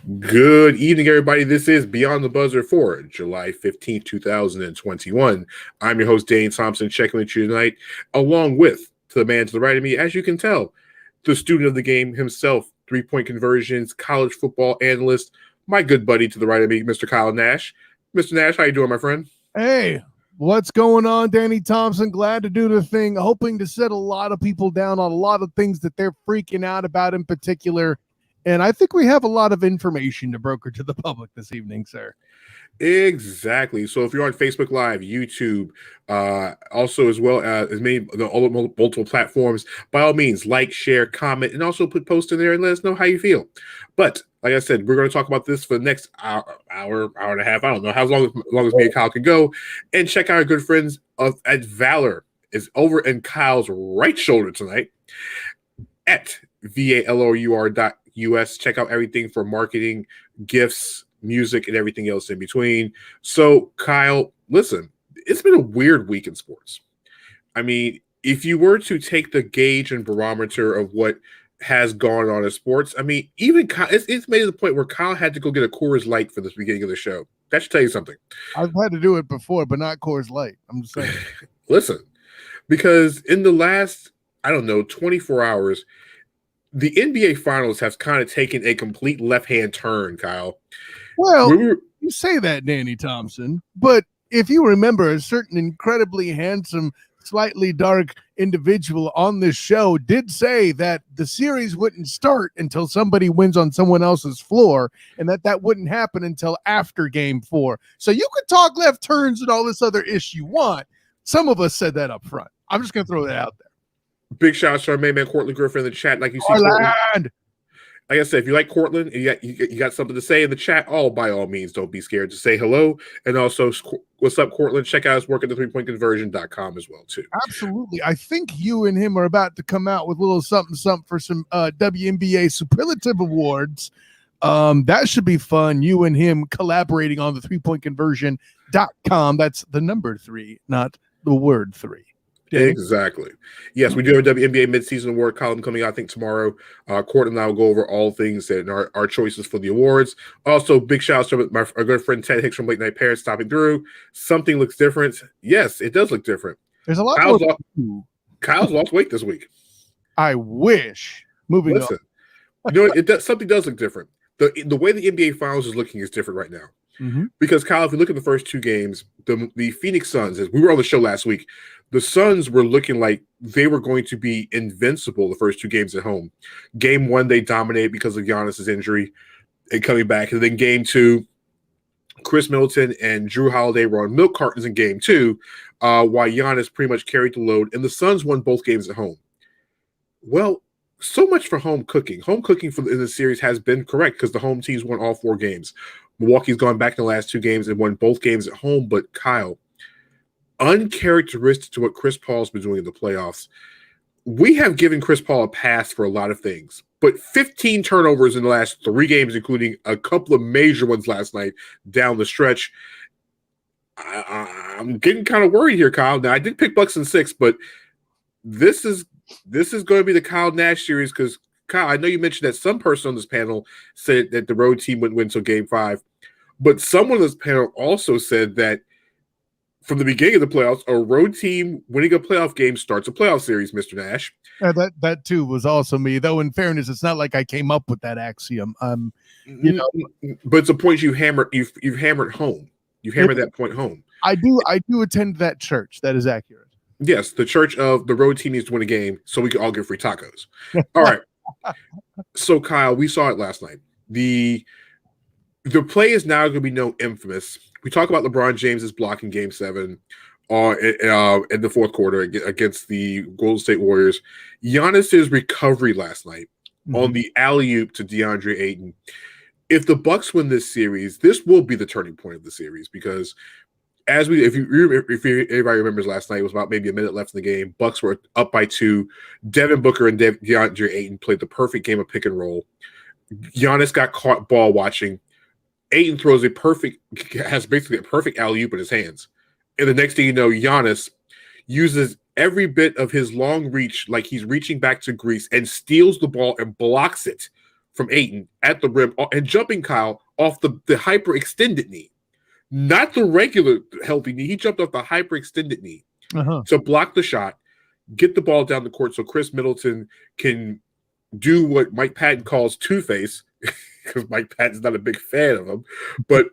Good evening, everybody. This is Beyond the Buzzer for July 15th, 2021. I'm your host, Dane Thompson, checking with you tonight, along with, to the man to the right of me, as you can tell, the student of the game himself, three-point conversions, college football analyst, my good buddy to the right of me, Mr. Kyle Nash. Mr. Nash, how you doing, my friend? Hey, what's going on, Danny Thompson? Glad to do the thing, hoping to set a lot of people down on a lot of things that they're freaking out about in particular. And I think we have a lot of information to broker to the public this evening, sir. Exactly. So if you're on Facebook Live, YouTube, also as well as multiple platforms, by all means, like, share, comment, and also put post in there and let us know how you feel. But like I said, we're going to talk about this for the next hour and a half. I don't know how long as me and Kyle can go, and check out our good friends at Valor is over in Kyle's right shoulder tonight at valor.us. Check out everything for marketing, gifts, music, and everything else in between. So, Kyle, listen, it's been a weird week in sports. I mean, if you were to take the gauge and barometer of what has gone on in sports, I mean, even Kyle, it's made to the point where Kyle had to go get a Coors Light for the beginning of the show. That should tell you something. I've had to do it before, but not Coors Light. I'm just saying. Listen, because in the last, 24 hours, the NBA Finals have kind of taken a complete left-hand turn, Kyle. Well, you say that, Danny Thompson, but if you remember, a certain incredibly handsome, slightly dark individual on this show did say that the series wouldn't start until somebody wins on someone else's floor, and that wouldn't happen until after Game 4. So you could talk left turns and all this other ish you want. Some of us said that up front. I'm just going to throw that out there. Big shout out to our main man Cortland Griffin in the chat. Like you see, Cortland. Like I said, if you like Cortland and you got something to say in the chat, by all means, don't be scared to say hello. And also, what's up, Cortland? Check out his work at the threepointconversion.com as well, too. Absolutely. I think you and him are about to come out with a little something for some WNBA superlative awards. That should be fun. You and him collaborating on the threepointconversion.com. That's the number 3, not the word 3. Exactly. Yes, we do have a WNBA midseason award column coming out, I think, tomorrow. Courtland and I will go over all things and our choices for the awards. Also, big shout out to our good friend Ted Hicks from Late Night Parents stopping through. Something looks different. Yes, it does look different. There's a lot Kyle's lost weight this week. I wish. Moving on. Something does look different. The way the NBA Finals is looking is different right now. Mm-hmm. Because, Kyle, if you look at the first 2 games, the Phoenix Suns, as we were on the show last week, the Suns were looking like they were going to be invincible the first 2 games at home. Game 1, they dominated because of Giannis's injury and coming back. And then Game 2, Chris Middleton and Drew Holiday were on milk cartons in Game 2, while Giannis pretty much carried the load. And the Suns won both games at home. Well, so much for home cooking. Home cooking in the series has been correct because the home teams won all 4 games. Milwaukee's gone back in the last 2 games and won both games at home. But, Kyle, uncharacteristic to what Chris Paul's been doing in the playoffs, we have given Chris Paul a pass for a lot of things. But 15 turnovers in the last 3 games, including a couple of major ones last night down the stretch. I'm getting kind of worried here, Kyle. Now, I did pick Bucks in 6, but this is going to be the Kyle Nash series because, Kyle, I know you mentioned that some person on this panel said that the road team wouldn't win until Game 5, but someone on this panel also said that from the beginning of the playoffs, a road team winning a playoff game starts a playoff series, Mr. Nash. That too was also me, though. In fairness, it's not like I came up with that axiom. But it's a point you've hammered home. You've hammered that point home. I do attend that church. That is accurate. Yes, the church of the road team needs to win a game so we can all get free tacos. All right. So, Kyle, we saw it last night. The play is now going to be known infamous. We talk about LeBron James's block in Game 7 in the fourth quarter against the Golden State Warriors. Giannis's recovery last night on the alley-oop to DeAndre Ayton. If the Bucks win this series, this will be the turning point of the series because if everybody remembers last night, it was about maybe a minute left in the game. Bucks were up by 2. Devin Booker and DeAndre Ayton played the perfect game of pick and roll. Giannis got caught ball watching. Ayton has basically a perfect alley-oop in his hands. And the next thing you know, Giannis uses every bit of his long reach like he's reaching back to Greece and steals the ball and blocks it from Ayton at the rim and jumping Kyle off the hyperextended knee, not the regular healthy knee. He jumped off the hyperextended knee to block the shot, get the ball down the court so Chris Middleton can do what Mike Patton calls two-face, because Mike Patton's not a big fan of him, but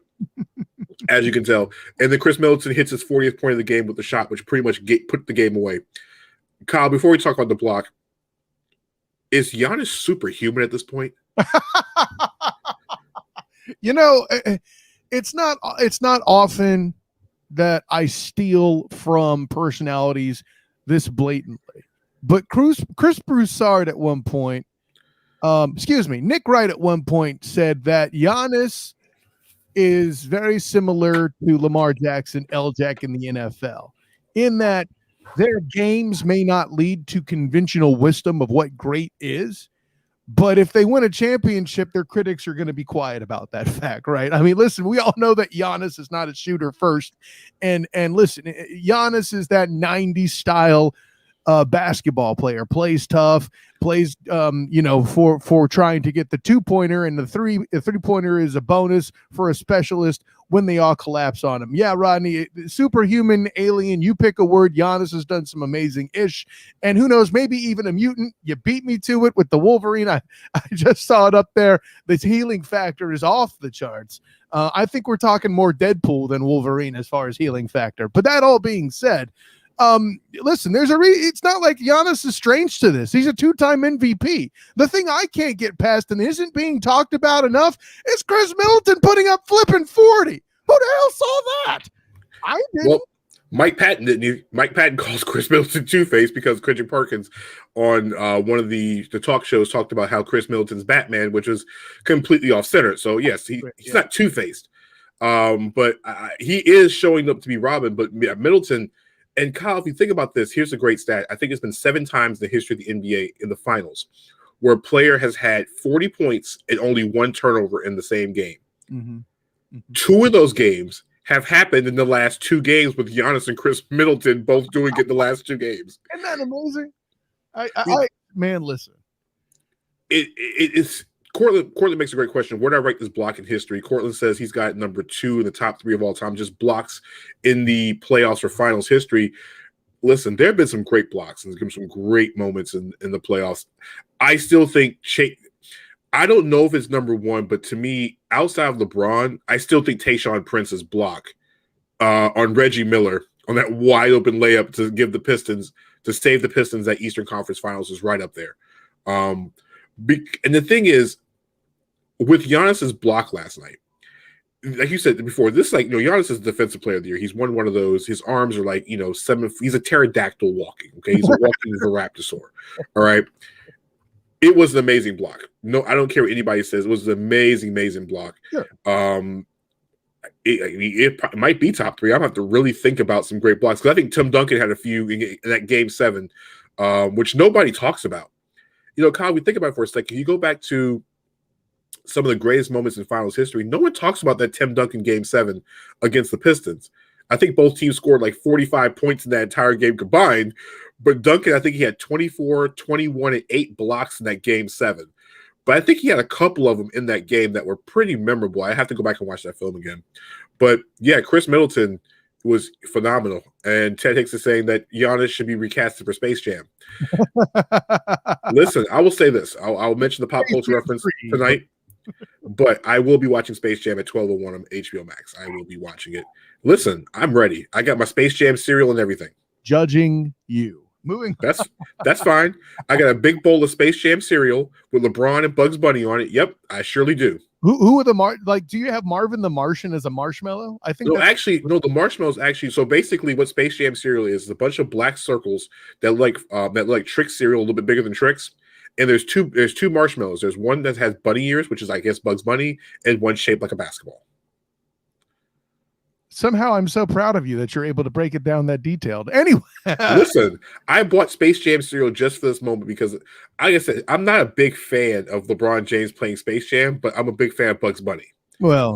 as you can tell. And then Chris Middleton hits his 40th point of the game with the shot, which pretty much put the game away. Kyle, before we talk about the block, is Giannis superhuman at this point? You know, it's not often that I steal from personalities this blatantly. But Chris Broussard at one point, Nick Wright at one point said that Giannis is very similar to Lamar Jackson, L-Jack in the NFL, in that their games may not lead to conventional wisdom of what great is, but if they win a championship, their critics are going to be quiet about that fact, right? I mean, listen, we all know that Giannis is not a shooter first, and listen, Giannis is that 90s style basketball player, plays tough, plays for trying to get the 2-pointer, and the 3-pointer is a bonus for a specialist when they all collapse on him. Yeah, Rodney, superhuman, alien, you pick a word. Giannis has done some amazing ish, and who knows, maybe even a mutant. You beat me to it with the Wolverine. I just saw it up there. The healing factor is off the charts. I think we're talking more Deadpool than Wolverine as far as healing factor. But that all being said, listen, it's not like Giannis is strange to this. He's a 2-time MVP. The thing I can't get past and isn't being talked about enough is Chris Middleton putting up flipping 40. Who the hell saw that? I didn't. Well, Mike Patton didn't. Mike Patton calls Chris Middleton two-face because Kendrick Perkins on one of the talk shows talked about how Chris Middleton's Batman, which was completely off-center. So yes, he's not two-faced, but he is showing up to be Robin. But Middleton. And Kyle, if you think about this, here's a great stat. I think it's been 7 times in the history of the NBA in the finals where a player has had 40 points and only 1 turnover in the same game. Mm-hmm. Mm-hmm. 2 of those games have happened in the last 2 games with Giannis and Chris Middleton both doing it in the last 2 games. Isn't that amazing? Man, listen. It's Cortland makes a great question. Where did I write this block in history? Cortland says he's got number 2 in the top 3 of all time, just blocks in the playoffs or finals history. Listen, there have been some great blocks and there's been some great moments in the playoffs. I still think I don't know if it's number 1, but to me, outside of LeBron, I still think Tayshaun Prince's block on Reggie Miller on that wide open layup to save the Pistons at Eastern Conference Finals is right up there. And the thing is, with Giannis's block last night, like you said before, Giannis is defensive player of the year. He's won one of those. His arms are like, 7. He's a pterodactyl walking. Okay, he's a walking Velociraptor. All right, it was an amazing block. No, I don't care what anybody says. It was an amazing block. Sure. It might be top 3. I have to really think about some great blocks because I think Tim Duncan had a few in that Game 7, which nobody talks about. Kyle, we think about it for a second. You go back to some of the greatest moments in finals history. No one talks about that Tim Duncan Game 7 against the Pistons. I think both teams scored like 45 points in that entire game combined. But Duncan, I think he had 24, 21, and 8 blocks in that Game 7. But I think he had a couple of them in that game that were pretty memorable. I have to go back and watch that film again. But yeah, Chris Middleton was phenomenal. And Ted Hicks is saying that Giannis should be recasted for Space Jam. Listen, I will say this. I'll mention the pop culture reference tonight. But I will be watching Space Jam at 12:01 on HBO Max. I will be watching it. Listen, I'm ready. I got my Space Jam cereal and everything. Judging you. Moving. That's fine. I got a big bowl of Space Jam cereal with LeBron and Bugs Bunny on it. Yep, I surely do. Who are the do you have Marvin the Martian as a marshmallow? I think the marshmallows actually. So basically, what Space Jam cereal is a bunch of black circles that like Trix cereal, a little bit bigger than Trix. And there's two marshmallows. There's one that has bunny ears, which is I guess Bugs Bunny, and one shaped like a basketball. Somehow I'm so proud of you that you're able to break it down that detailed. Anyway, listen, I bought Space Jam cereal just for this moment because, like I said, I'm not a big fan of LeBron James playing Space Jam, but I'm a big fan of Bugs Bunny. Well,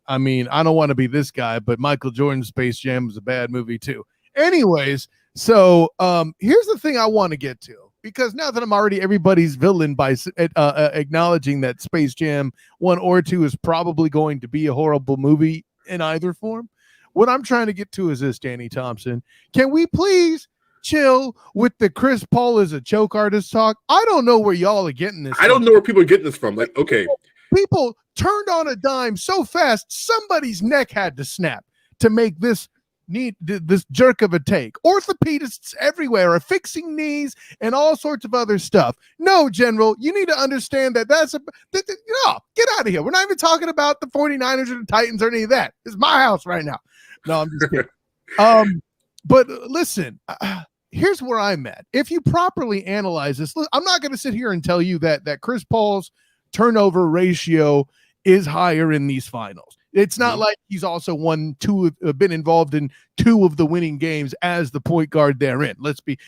I mean, I don't want to be this guy, but Michael Jordan's Space Jam was a bad movie too. Anyways, so here's the thing I want to get to. because now that I'm already everybody's villain by acknowledging that Space Jam 1 or 2 is probably going to be a horrible movie in either form, what I'm trying to get to is this, Danny Thompson. Can we please chill with the Chris Paul is a choke artist talk? I don't know where y'all are getting this. I don't know where people are getting this from. Like, okay. People turned on a dime so fast, somebody's neck had to snap to make this jerk of a take. Orthopedists everywhere are fixing knees and all sorts of other stuff. No, General, you need to understand that get out of here. We're not even talking about the 49ers or the Titans or any of that. It's my house right now. No, I'm just kidding. But listen, here's where I'm at. If you properly analyze this, I'm not going to sit here and tell you that Chris Paul's turnover ratio is higher in these finals. It's not like he's also been involved in 2 of the winning games as the point guard therein. Let's be,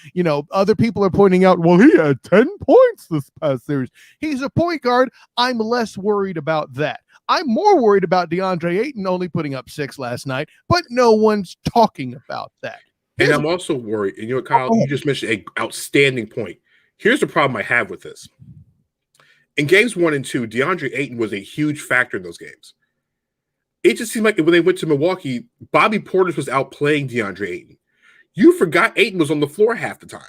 other people are pointing out, well, he had 10 points this past series. He's a point guard. I'm less worried about that. I'm more worried about DeAndre Ayton only putting up 6 last night, but no one's talking about that. And I'm also worried. And Kyle, you just mentioned an outstanding point. Here's the problem I have with this. In games 1 and 2, DeAndre Ayton was a huge factor in those games. It just seemed like when they went to Milwaukee, Bobby Portis was outplaying DeAndre Ayton. You forgot Ayton was on the floor half the time.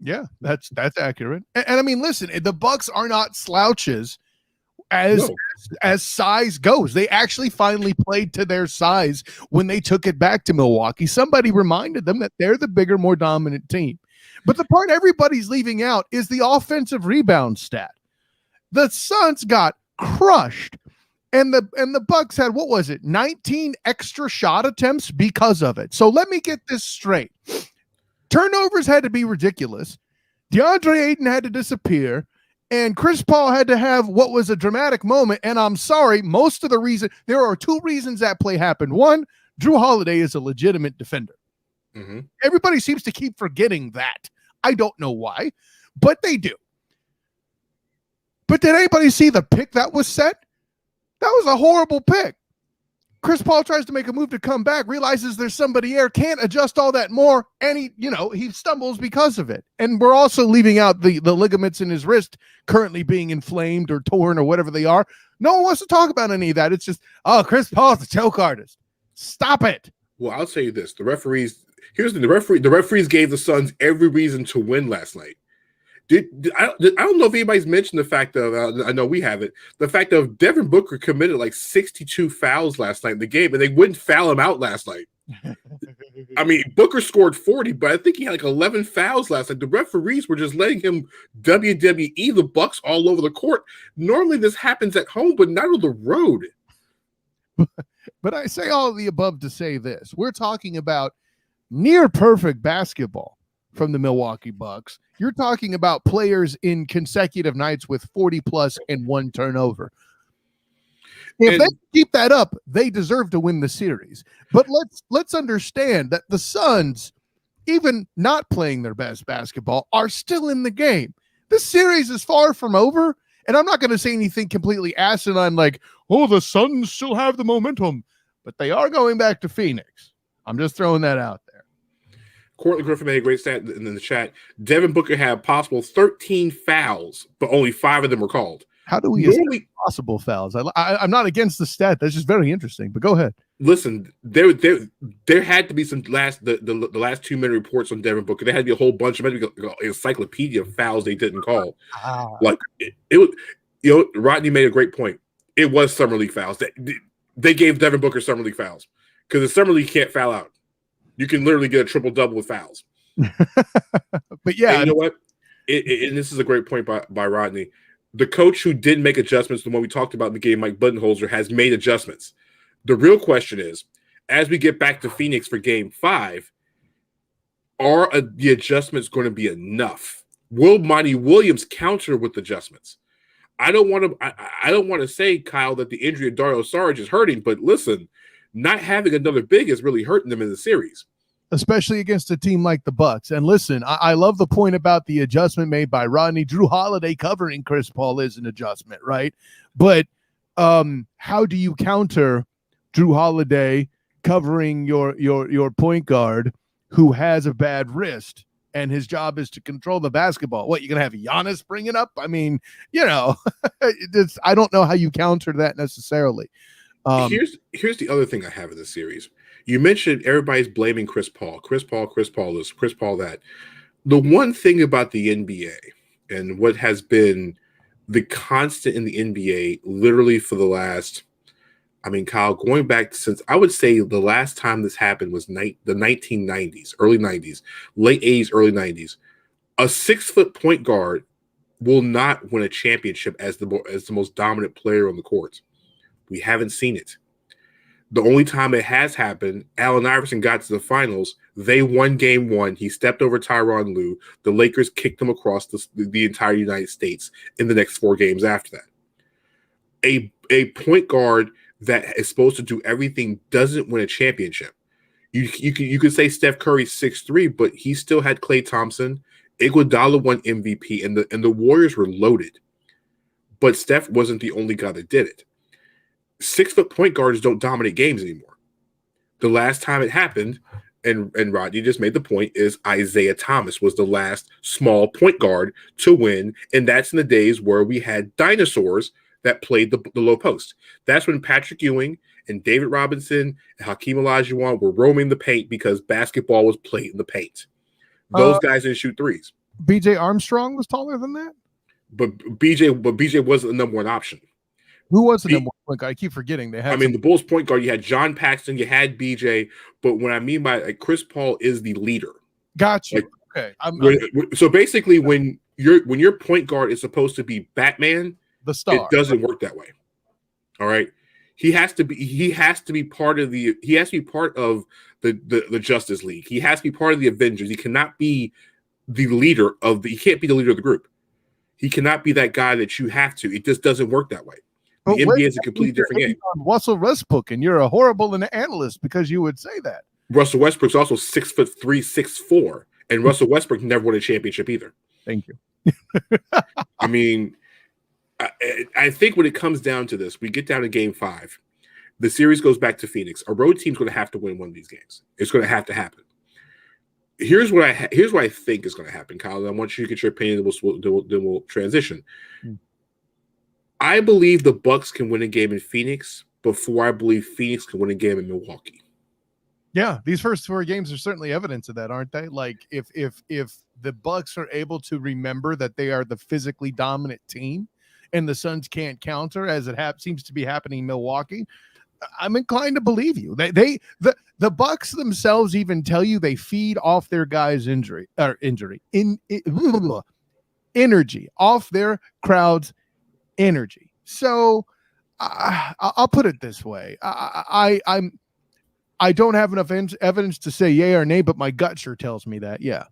Yeah, that's accurate. And I mean, listen, the Bucks are not slouches as size goes. They actually finally played to their size when they took it back to Milwaukee. Somebody reminded them that they're the bigger, more dominant team. But the part everybody's leaving out is the offensive rebound stat. The Suns got crushed. And the Bucks had, 19 extra shot attempts because of it. So let me get this straight. Turnovers had to be ridiculous. DeAndre Ayton had to disappear. And Chris Paul had to have what was a dramatic moment. And I'm sorry, most of the reason, there are 2 reasons that play happened. One, Drew Holiday is a legitimate defender. Mm-hmm. Everybody seems to keep forgetting that. I don't know why, but they do. But did anybody see the pick that was set? That was a horrible pick. Chris Paul tries to make a move to come back, realizes there's somebody there, can't adjust all that more, and he stumbles because of it. And we're also leaving out the ligaments in his wrist currently being inflamed or torn or whatever they are. No one wants to talk about any of that. It's just, Chris Paul's a choke artist. Stop it. Well, I'll tell you this. The referees gave the Suns every reason to win last night. I don't know if anybody's mentioned the fact of, I know we haven't, the fact of Devin Booker committed like 62 fouls last night in the game, and they wouldn't foul him out last night. I mean, Booker scored 40, but I think he had like 11 fouls last night. The referees were just letting him WWE the Bucks all over the court. Normally this happens at home, but not on the road. But I say all of the above to say this. We're talking about near perfect basketball from the Milwaukee Bucks. You're talking about players in consecutive nights with 40 plus and 1 turnover. If they keep that up, they deserve to win the series. But let's understand that the Suns, even not playing their best basketball, are still in the game. This series is far from over, and I'm not going to say anything completely asinine like, the Suns still have the momentum, but they are going back to Phoenix. I'm just throwing that out there. Courtney Griffin made a great stat in the chat. Devin Booker had possible 13 fouls, but only 5 of them were called. How do we establish possible fouls? I'm not against the stat. That's just very interesting. But go ahead. Listen, there had to be some the last 2-minute reports on Devin Booker. There had to be a whole bunch of an encyclopedia of fouls they didn't call. Like it was, Rodney made a great point. It was summer league fouls. They gave Devin Booker summer league fouls because the summer league can't foul out. You can literally get a triple-double with fouls. But yeah. And you know what? And this is a great point by Rodney. The coach who did make adjustments, the one we talked about in the game, Mike Budenholzer, has made adjustments. The real question is, as we get back to Phoenix for Game 5, are the adjustments going to be enough? Will Monty Williams counter with adjustments? I don't want to say, Kyle, that the injury of Dario Saric is hurting, but listen, not having another big is really hurting them in the series, especially against a team like the Bucks. And listen, I love the point about the adjustment made by Rodney. Drew Holiday covering Chris Paul is an adjustment, right? But how do you counter Drew Holiday covering your point guard who has a bad wrist and his job is to control the basketball. What, you're going to have Giannis bring it up? I mean, I don't know how you counter that necessarily. Here's the other thing I have in this series. You mentioned everybody's blaming Chris Paul. Chris Paul this, Chris Paul that. The one thing about the NBA and what has been the constant in the NBA literally for the last, Kyle, going back since I would say the last time this happened was the 1990s, early 90s, late 80s, early 90s. A 6-foot point guard will not win a championship as the most dominant player on the court. We haven't seen it. The only time it has happened, Allen Iverson got to the finals. They won game 1. He stepped over Tyronn Lue. The Lakers kicked him across the entire United States in the next 4 games after that. A point guard that is supposed to do everything doesn't win a championship. You could say Steph Curry's 6'3", but he still had Klay Thompson. Iguodala won MVP, and the Warriors were loaded. But Steph wasn't the only guy that did it. 6-foot point guards don't dominate games anymore. The last time it happened, and Rodney just made the point, is Isaiah Thomas was the last small point guard to win, and that's in the days where we had dinosaurs that played the low post. That's when Patrick Ewing and David Robinson and Hakeem Olajuwon were roaming the paint because basketball was played in the paint. Those guys didn't shoot threes. BJ Armstrong was taller than that? But BJ wasn't the number one option. Who was the number one point guard? I keep forgetting. The Bulls point guard, you had John Paxson, you had BJ, but what I mean by Chris Paul is the leader. Got you. Okay. So basically, when your point guard is supposed to be Batman, the star, it doesn't work that way. All right. He has to be part of the Justice League. He has to be part of the Avengers. He cannot be the leader he can't be the leader of the group. He cannot be that guy that you have to. It just doesn't work that way. The NBA is a completely different game. Russell Westbrook, and you're a horrible analyst because you would say that. Russell Westbrook's also 6'3", 6'4", and Russell Westbrook never won a championship either. Thank you. I think when it comes down to this, we get down to game 5. The series goes back to Phoenix. A road team's going to have to win one of these games. It's going to have to happen. Here's what I think is going to happen, Kyle. I want you to get your opinion, then we'll transition. I believe the Bucks can win a game in Phoenix before I believe Phoenix can win a game in Milwaukee. Yeah, these first 4 games are certainly evidence of that, aren't they? Like if the Bucks are able to remember that they are the physically dominant team, and the Suns can't counter as it seems to be happening in Milwaukee, I'm inclined to believe you. The Bucks themselves even tell you they feed off their guys' energy off their crowd's energy. So I'll put it this way: I don't have enough evidence to say yay or nay, but my gut sure tells me that. Yeah.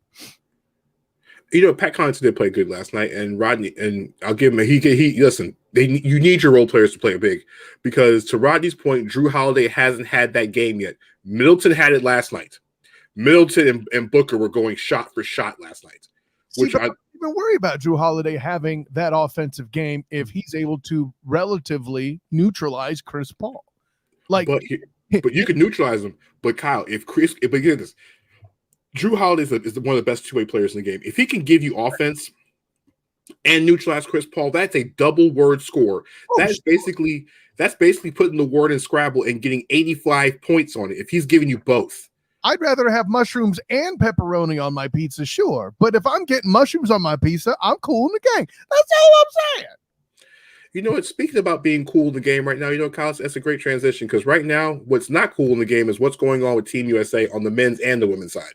Pat Connaughton did play good last night, and Rodney, and I'll give him listen. You need your role players to play big, because to Rodney's point, Drew Holiday hasn't had that game yet. Middleton had it last night. Middleton and Booker were going shot for shot last night. I don't even worry about Drew Holiday having that offensive game if he's able to relatively neutralize Chris Paul. But you can neutralize him. But Kyle, but get this. Drew Holiday is one of the best two-way players in the game. If he can give you offense and neutralize Chris Paul, that's a double word score. That's basically putting the word in Scrabble and getting 85 points on it if he's giving you both. I'd rather have mushrooms and pepperoni on my pizza, sure. But if I'm getting mushrooms on my pizza, I'm cool in the game. That's all I'm saying. You know what? Speaking about being cool in the game right now, Kyle, that's a great transition, because right now, what's not cool in the game is what's going on with Team USA on the men's and the women's side.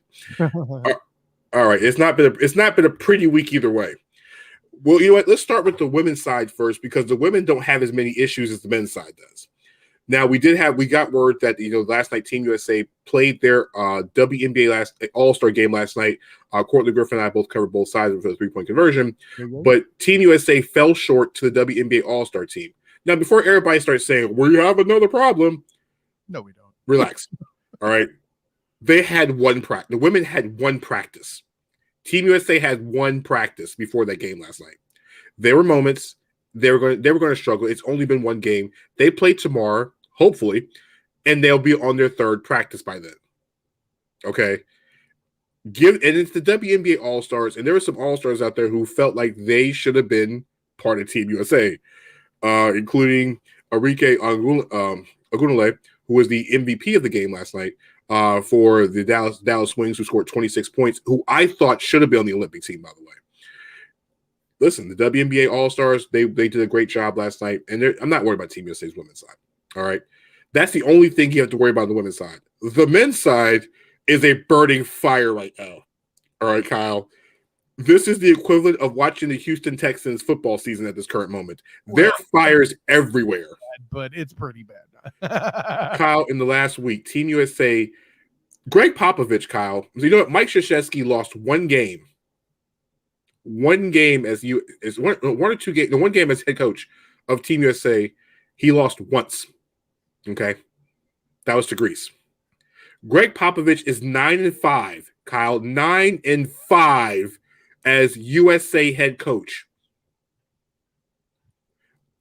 All right, it's not been a pretty week either way. Well, you know what? Let's start with the women's side first, because the women don't have as many issues as the men's side does. Now, we got word that last night Team USA played their WNBA All-Star game last night. Courtney Griffin and I both covered both sides for the 3-point conversion, but Team USA fell short to the WNBA All-Star team. Now, before everybody starts saying we have another problem, no, we don't. Relax. All right, they had one practice. The women had one practice. Team USA had one practice before that game last night. There were moments they were going to struggle. It's only been one game. They play tomorrow, hopefully, and they'll be on their 3rd practice by then. Okay. And it's the WNBA All Stars, and there were some All Stars out there who felt like they should have been part of Team USA, including Arike Agunale, who was the MVP of the game last night for the Dallas Wings, who scored 26 points, who I thought should have been on the Olympic team, by the way. Listen, the WNBA All Stars, they did a great job last night, and I'm not worried about Team USA's women's side. All right, that's the only thing you have to worry about on the women's side. The men's side is a burning fire right now. All right, Kyle. This is the equivalent of watching the Houston Texans football season at this current moment. There are fires everywhere. But it's pretty bad. Kyle, in the last week, Team USA, Greg Popovich, Kyle, you know what? Mike Krzyzewski lost one game. One game as one or two games, one game as head coach of Team USA, he lost once. Okay. That was to Greece. Greg Popovich is 9-5, Kyle, 9-5 as USA head coach.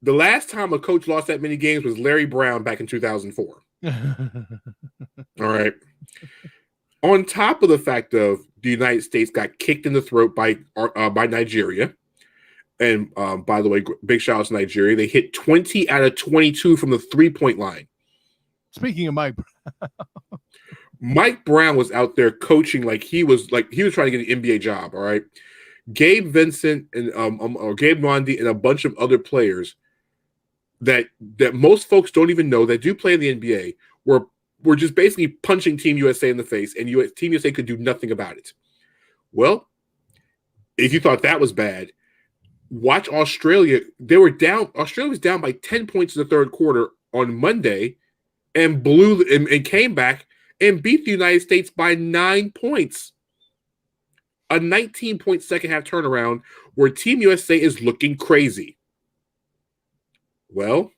The last time a coach lost that many games was Larry Brown back in 2004. All right. On top of the fact of the United States got kicked in the throat by Nigeria. And by the way, big shout out to Nigeria. They hit 20 out of 22 from the 3-point line. Speaking of Mike Mike Brown was out there coaching like he was trying to get an NBA job. All right. Gabe Vincent and or Gabe Mondi and a bunch of other players that most folks don't even know that do play in the NBA were just basically punching Team USA in the face, and Team USA could do nothing about it. Well, if you thought that was bad, watch Australia. They were down. Australia was down by 10 points in the third quarter on Monday, and and came back and beat the United States by 9 points. A 19-point second half turnaround where Team USA is looking crazy. Well,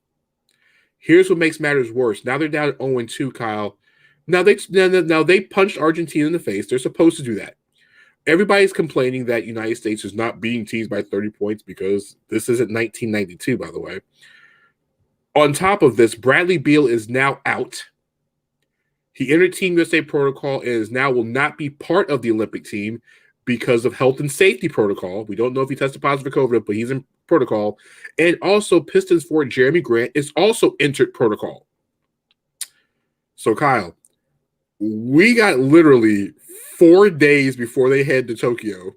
here's what makes matters worse. Now they're down at 0-2, Kyle. Now they punched Argentina in the face. They're supposed to do that. Everybody's complaining that United States is not beating teams by 30 points because this isn't 1992, by the way. On top of this, Bradley Beal is now out. He entered Team USA protocol and will not be part of the Olympic team because of health and safety protocol. We don't know if he tested positive for COVID, but he's in protocol. And also Pistons forward Jeremy Grant is also entered protocol. So Kyle, we got literally 4 days before they head to Tokyo,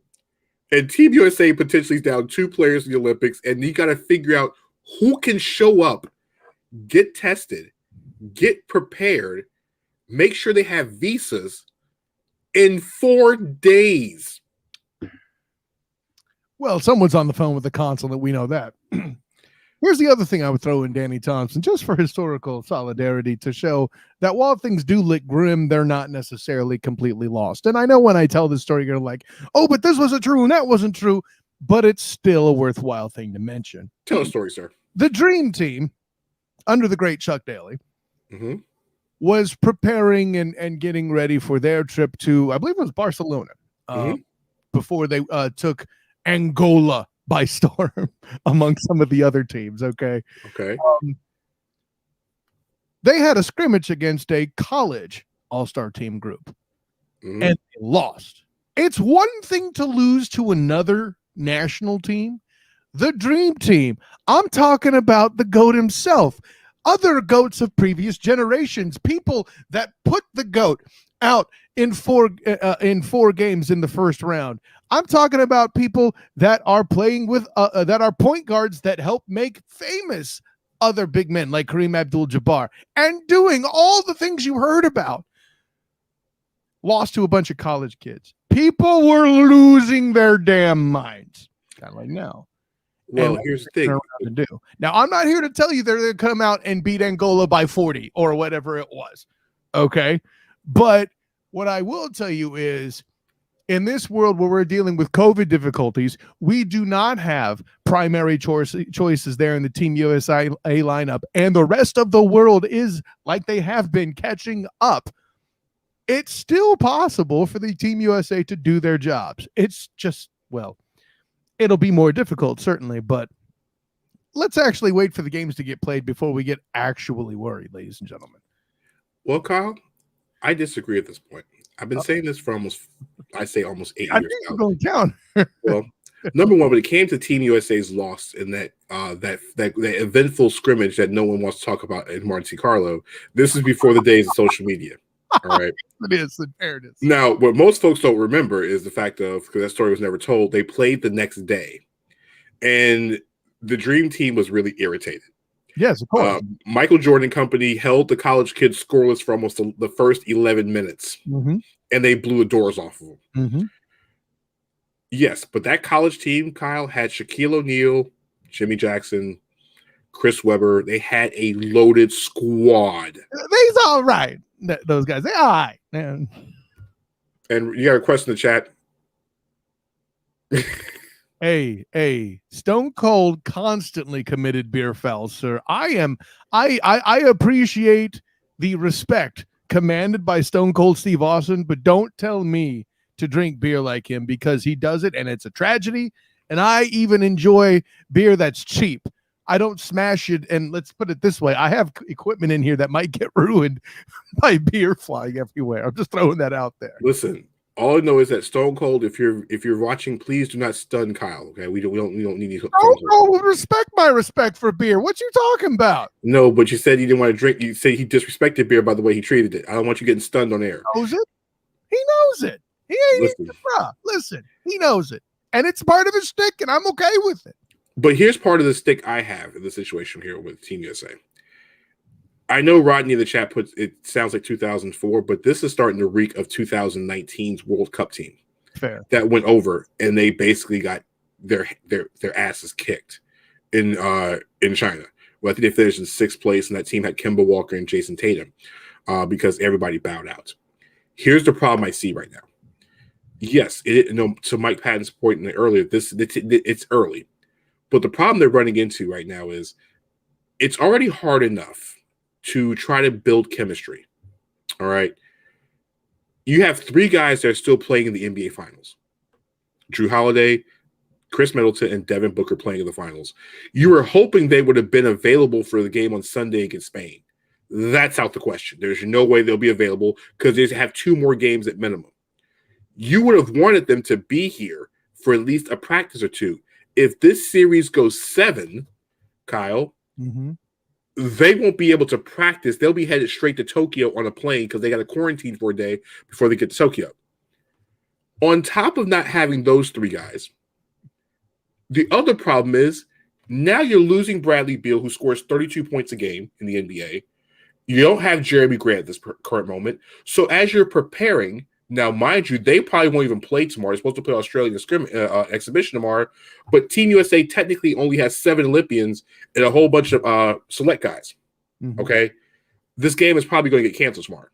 and Team USA potentially is down 2 players in the Olympics, and you got to figure out who can show up, get tested, get prepared, make sure they have visas in 4 days. Well, someone's on the phone with the consulate. We know that. Here's the other thing I would throw in Danny Thompson, just for historical solidarity, to show that while things do look grim, they're not necessarily completely lost. And I know when I tell this story, you're like, oh, but this wasn't true and that wasn't true. But it's still a worthwhile thing to mention. Tell a story, sir. The Dream Team, under the great Chuck Daly, was preparing and getting ready for their trip to, I believe it was Barcelona, before they took Angola by storm among some of the other teams. Okay. They had a scrimmage against a college all-star team group and they lost. It's one thing to lose to another national team. The Dream Team, I'm talking about the GOAT himself, other GOATs of previous generations, people that put the GOAT out in four games in the first round. I'm talking about people that are playing with that are point guards that help make famous other big men like Kareem Abdul-Jabbar and doing all the things you heard about. Lost to a bunch of college kids. People were losing their damn minds. Kind of like now. Well, here's the thing. Now, I'm not here to tell you they're going to come out and beat Angola by 40 or whatever it was. Okay. But what I will tell you is, in this world where we're dealing with COVID difficulties, we do not have primary choices there in the Team USA lineup, and the rest of the world is, like they have been, catching up. It's still possible for the Team USA to do their jobs. It's just, well, it'll be more difficult, certainly, but let's actually wait for the games to get played before we get actually worried, ladies and gentlemen. Well, Kyle, I disagree at this point. I've been saying this for almost 8 I years think now. you're going down. Well, number one, when it came to Team USA's loss in that eventful scrimmage that no one wants to talk about in Monte Carlo, this is before the days of social media. All right. It is. There it is. Now, what most folks don't remember is the fact of, because that story was never told, they played the next day. And the Dream Team was really irritated. Yes, of course. Michael Jordan Company held the college kids scoreless for almost the first 11 minutes. Mm-hmm. And they blew the doors off of them. Mm-hmm. Yes, but that college team, Kyle, had Shaquille O'Neal, Jimmy Jackson, Chris Webber. They had a loaded squad. They's all right. Those guys, they all right, man. And you got a question in the chat. Hey, Stone Cold constantly committed beer fouls, sir. I appreciate the respect commanded by Stone Cold Steve Austin, but don't tell me to drink beer like him, because he does it and it's a tragedy. And I even enjoy beer that's cheap. I don't smash it. And let's put it this way, I have equipment in here that might get ruined by beer flying everywhere. I'm just throwing that out there. Listen, all I know is that Stone Cold, if you're watching, please do not stun Kyle. Okay, we don't need any. Respect my respect for beer. What you talking about? No, but you said you didn't want to drink. You said he disrespected beer by the way he treated it. I don't want you getting stunned on air. He knows it. He knows it. He ain't listen, he knows it. And it's part of his stick, and I'm okay with it. But here's part of the stick I have in the situation here with Team USA. I know Rodney in the chat puts it sounds like 2004, but this is starting to reek of 2019's World Cup team. Fair. That went over and they basically got their asses kicked in China. Well, I think they finished in 6th place, and that team had Kemba Walker and Jason Tatum because everybody bowed out. Here's the problem I see right now. Yes, to Mike Patton's point earlier, it's early. But the problem they're running into right now is it's already hard enough to try to build chemistry. All right. You have 3 guys that are still playing in the NBA Finals. Drew Holiday, Chris Middleton, and Devin Booker playing in the finals. You were hoping they would have been available for the game on Sunday against Spain. That's out the question. There's no way they'll be available because they have 2 more games at minimum. You would have wanted them to be here for at least a practice or 2. If this series goes 7, Kyle, they won't be able to practice. They'll be headed straight to Tokyo on a plane because they got to quarantine for a day before they get to Tokyo. On top of not having those 3 guys, the other problem is now you're losing Bradley Beal, who scores 32 points a game in the NBA. You don't have Jeremy Grant at this current moment. So as you're preparing, now, mind you, they probably won't even play tomorrow. They're supposed to play Australian exhibition tomorrow, but Team USA technically only has 7 Olympians and a whole bunch of select guys. Okay, this game is probably going to get canceled tomorrow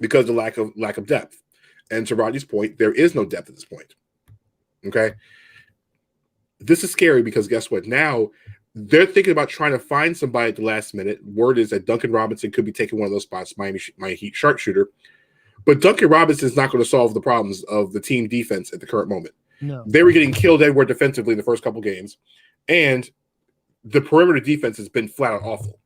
because of the lack of depth. And to Rodney's point, there is no depth at this point. Okay, this is scary because guess what? Now they're thinking about trying to find somebody at the last minute. Word is that Duncan Robinson could be taking one of those spots, Miami Heat sharpshooter. But Duncan Robinson is not going to solve the problems of the team defense at the current moment. No. They were getting killed everywhere defensively in the first couple games, and the perimeter defense has been flat out awful.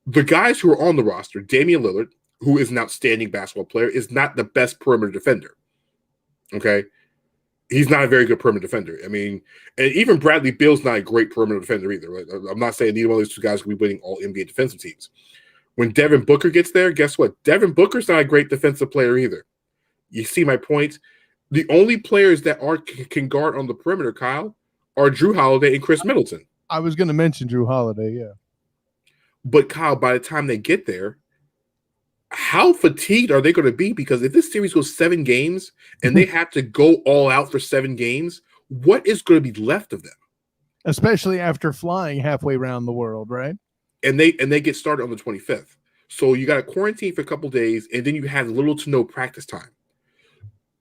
The guys who are on the roster, Damian Lillard, who is an outstanding basketball player, is not the best perimeter defender. Okay? He's not a very good perimeter defender. I mean, and even Bradley Beal's not a great perimeter defender either. Right? I'm not saying either one of those 2 guys will be winning all NBA defensive teams. When Devin Booker gets there, guess what? Devin Booker's not a great defensive player either. You see my point? The only players that can guard on the perimeter, Kyle, are Drew Holiday and Chris Middleton. I was going to mention Drew Holiday, yeah. But Kyle, by the time they get there, how fatigued are they going to be? Because if this series goes 7 games and they have to go all out for 7 games, what is going to be left of them? Especially after flying halfway around the world, right? And they get started on the 25th. So you got to quarantine for a couple days, and then you have little to no practice time.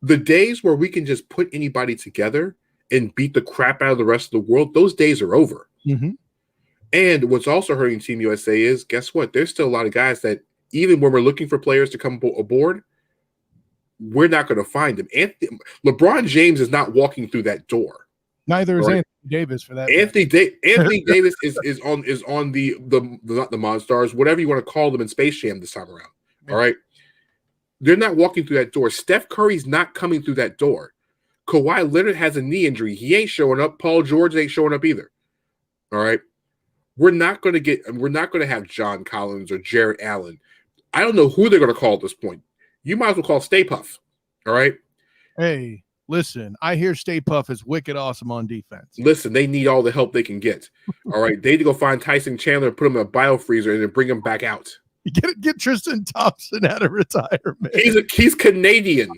The days where we can just put anybody together and beat the crap out of the rest of the world, those days are over. And what's also hurting Team USA is, guess what? There's still a lot of guys that even when we're looking for players to come aboard, we're not going to find them. LeBron James is not walking through that door. Neither is Anthony Davis for that. Anthony Davis is on the not the Monstars, whatever you want to call them in Space Jam this time around. All right. They're not walking through that door. Steph Curry's not coming through that door. Kawhi Leonard has a knee injury. He ain't showing up. Paul George ain't showing up either. All right. We're not going to have John Collins or Jared Allen. I don't know who they're going to call at this point. You might as well call Stay Puff. All right. Hey, listen, I hear Stay Puff is wicked awesome on defense. Listen, they need all the help they can get. All right. They need to go find Tyson Chandler, put him in a biofreezer, and then bring him back out. Get Tristan Thompson out of retirement. He's Canadian.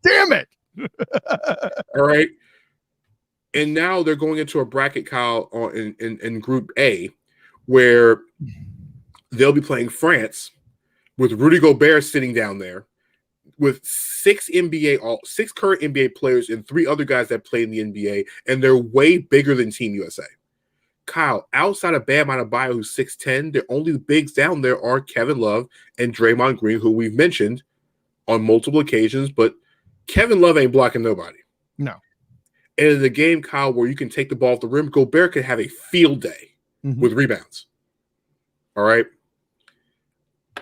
Damn it. All right. And now they're going into a bracket, Kyle, in Group A, where they'll be playing France with Rudy Gobert sitting down there with six current NBA players and 3 other guys that play in the NBA, and they're way bigger than Team USA. Kyle, outside of Bam Adebayo, who's 6'10", the only bigs down there are Kevin Love and Draymond Green, who we've mentioned on multiple occasions, but Kevin Love ain't blocking nobody. No. And in the game, Kyle, where you can take the ball off the rim, Gobert could have a field day with rebounds. All right.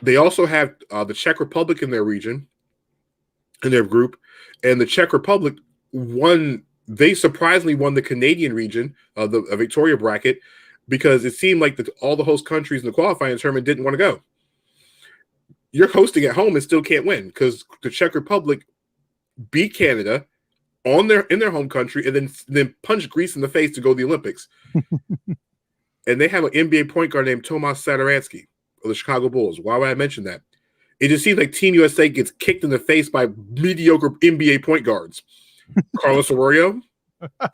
They also have the Czech Republic in their region, in their group, and the Czech Republic they surprisingly won the Canadian region of the Victoria bracket because it seemed like all the host countries in the qualifying tournament didn't want to go. You're hosting at home and still can't win because the Czech Republic beat Canada in their home country and then punched Greece in the face to go to the Olympics. And they have an NBA point guard named Tomas Satoransky of the Chicago Bulls. Why would I mention that? It just seems like Team USA gets kicked in the face by mediocre NBA point guards. Carlos Arroyo,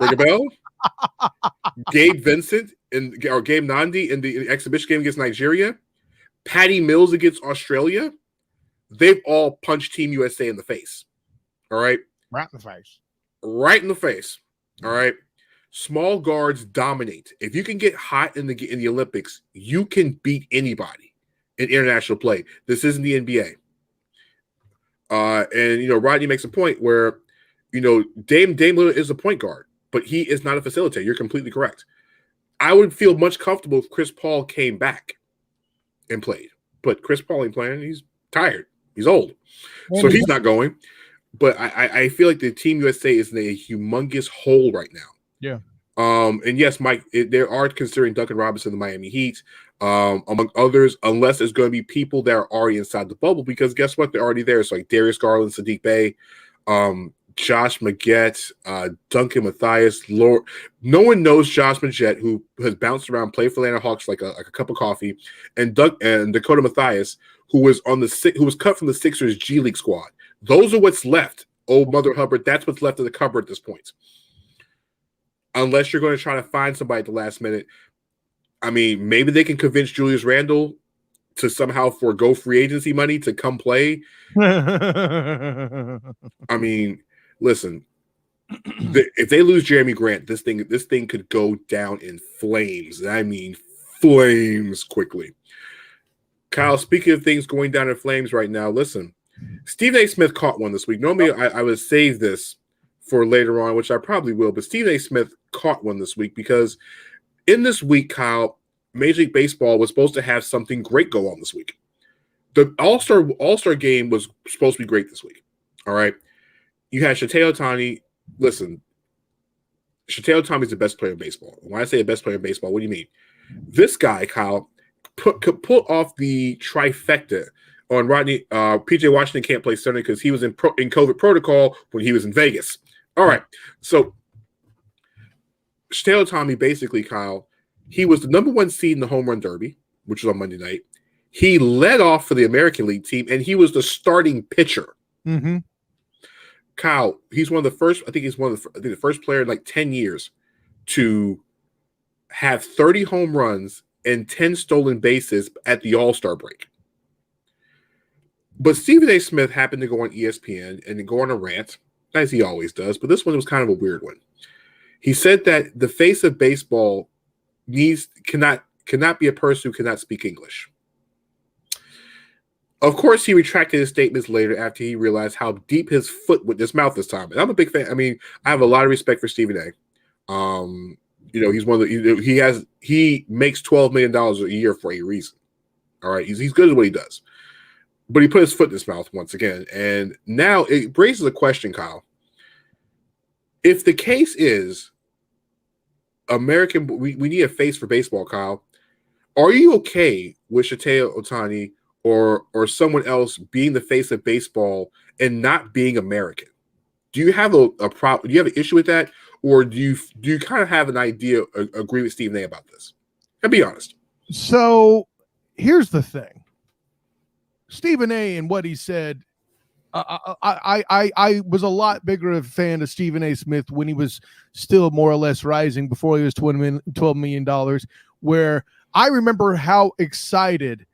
ring a bell? Gabe Vincent or Gabe Nandi in the exhibition game against Nigeria. Patty Mills against Australia. They've all punched Team USA in the face. All right? Right in the face. Right in the face. All right? Small guards dominate. If you can get hot in the Olympics, you can beat anybody in international play. This isn't the NBA. And Rodney makes a point where Dame Lillard is a point guard, but he is not a facilitator. You're completely correct. I would feel much comfortable if Chris Paul came back and played, but Chris Paul ain't playing. He's tired. He's old, so he's not going. But I feel like the Team USA is in a humongous hole right now. Yeah. And yes, Mike, they are considering Duncan Robinson, the Miami Heat, among others, unless it's going to be people that are already inside the bubble, because guess what? They're already there. It's like Darius Garland, Sadiq Bey, Josh Magette, Duncan Mathias. No one knows Josh Magette, who has bounced around, played for Atlanta Hawks like a cup of coffee, and Dakota Mathias, who was cut from the Sixers G League squad. Those are what's left. Oh, Mother Hubbard, that's what's left of the cupboard at this point. Unless you're going to try to find somebody at the last minute. I mean, maybe they can convince Julius Randle to somehow forego free agency money to come play. I mean, listen, if they lose Jeremy Grant, this thing could go down in flames. I mean, flames quickly. Kyle, speaking of things going down in flames right now, listen, Stephen A. Smith caught one this week. Normally, I would save this for later on, which I probably will, but Stephen A. Smith caught one this week because in this week, Kyle, Major League Baseball was supposed to have something great go on this week. The All-Star game was supposed to be great this week. All right. You had Shohei Ohtani. Listen, Shohei Ohtani is the best player in baseball. When I say the best player in baseball, what do you mean? This guy, Kyle, could pull off the trifecta on Rodney. PJ Washington can't play Sunday because he was in COVID protocol when he was in Vegas. All right. So Shohei Ohtani, basically, Kyle, he was the number 1 seed in the home run derby, which was on Monday night. He led off for the American League team, and he was the starting pitcher. Mm-hmm. Kyle, he's one of the first. I think he's the first player in like 10 years to have 30 home runs and 10 stolen bases at the All-Star break. But Stephen A. Smith happened to go on ESPN and go on a rant, as he always does. But this one was kind of a weird one. He said that the face of baseball cannot be a person who cannot speak English. Of course, he retracted his statements later after he realized how deep his foot went in his mouth this time. And I'm a big fan. I mean, I have a lot of respect for Stephen A. He's one of the he makes $12 million a year for a reason. All right, he's good at what he does. But he put his foot in his mouth once again. And now it raises a question, Kyle. If the case is we need a face for baseball, Kyle, are you okay with Shohei Ohtani or someone else being the face of baseball and not being American? Do you have a problem? Do you have an issue with that? Or do you kind of have an idea, agree with Stephen A about this? And be honest. So here's the thing. Stephen A and what he said, I was a lot bigger of a fan of Stephen A. Smith when he was still more or less rising before he was $12 million, where I remember how excited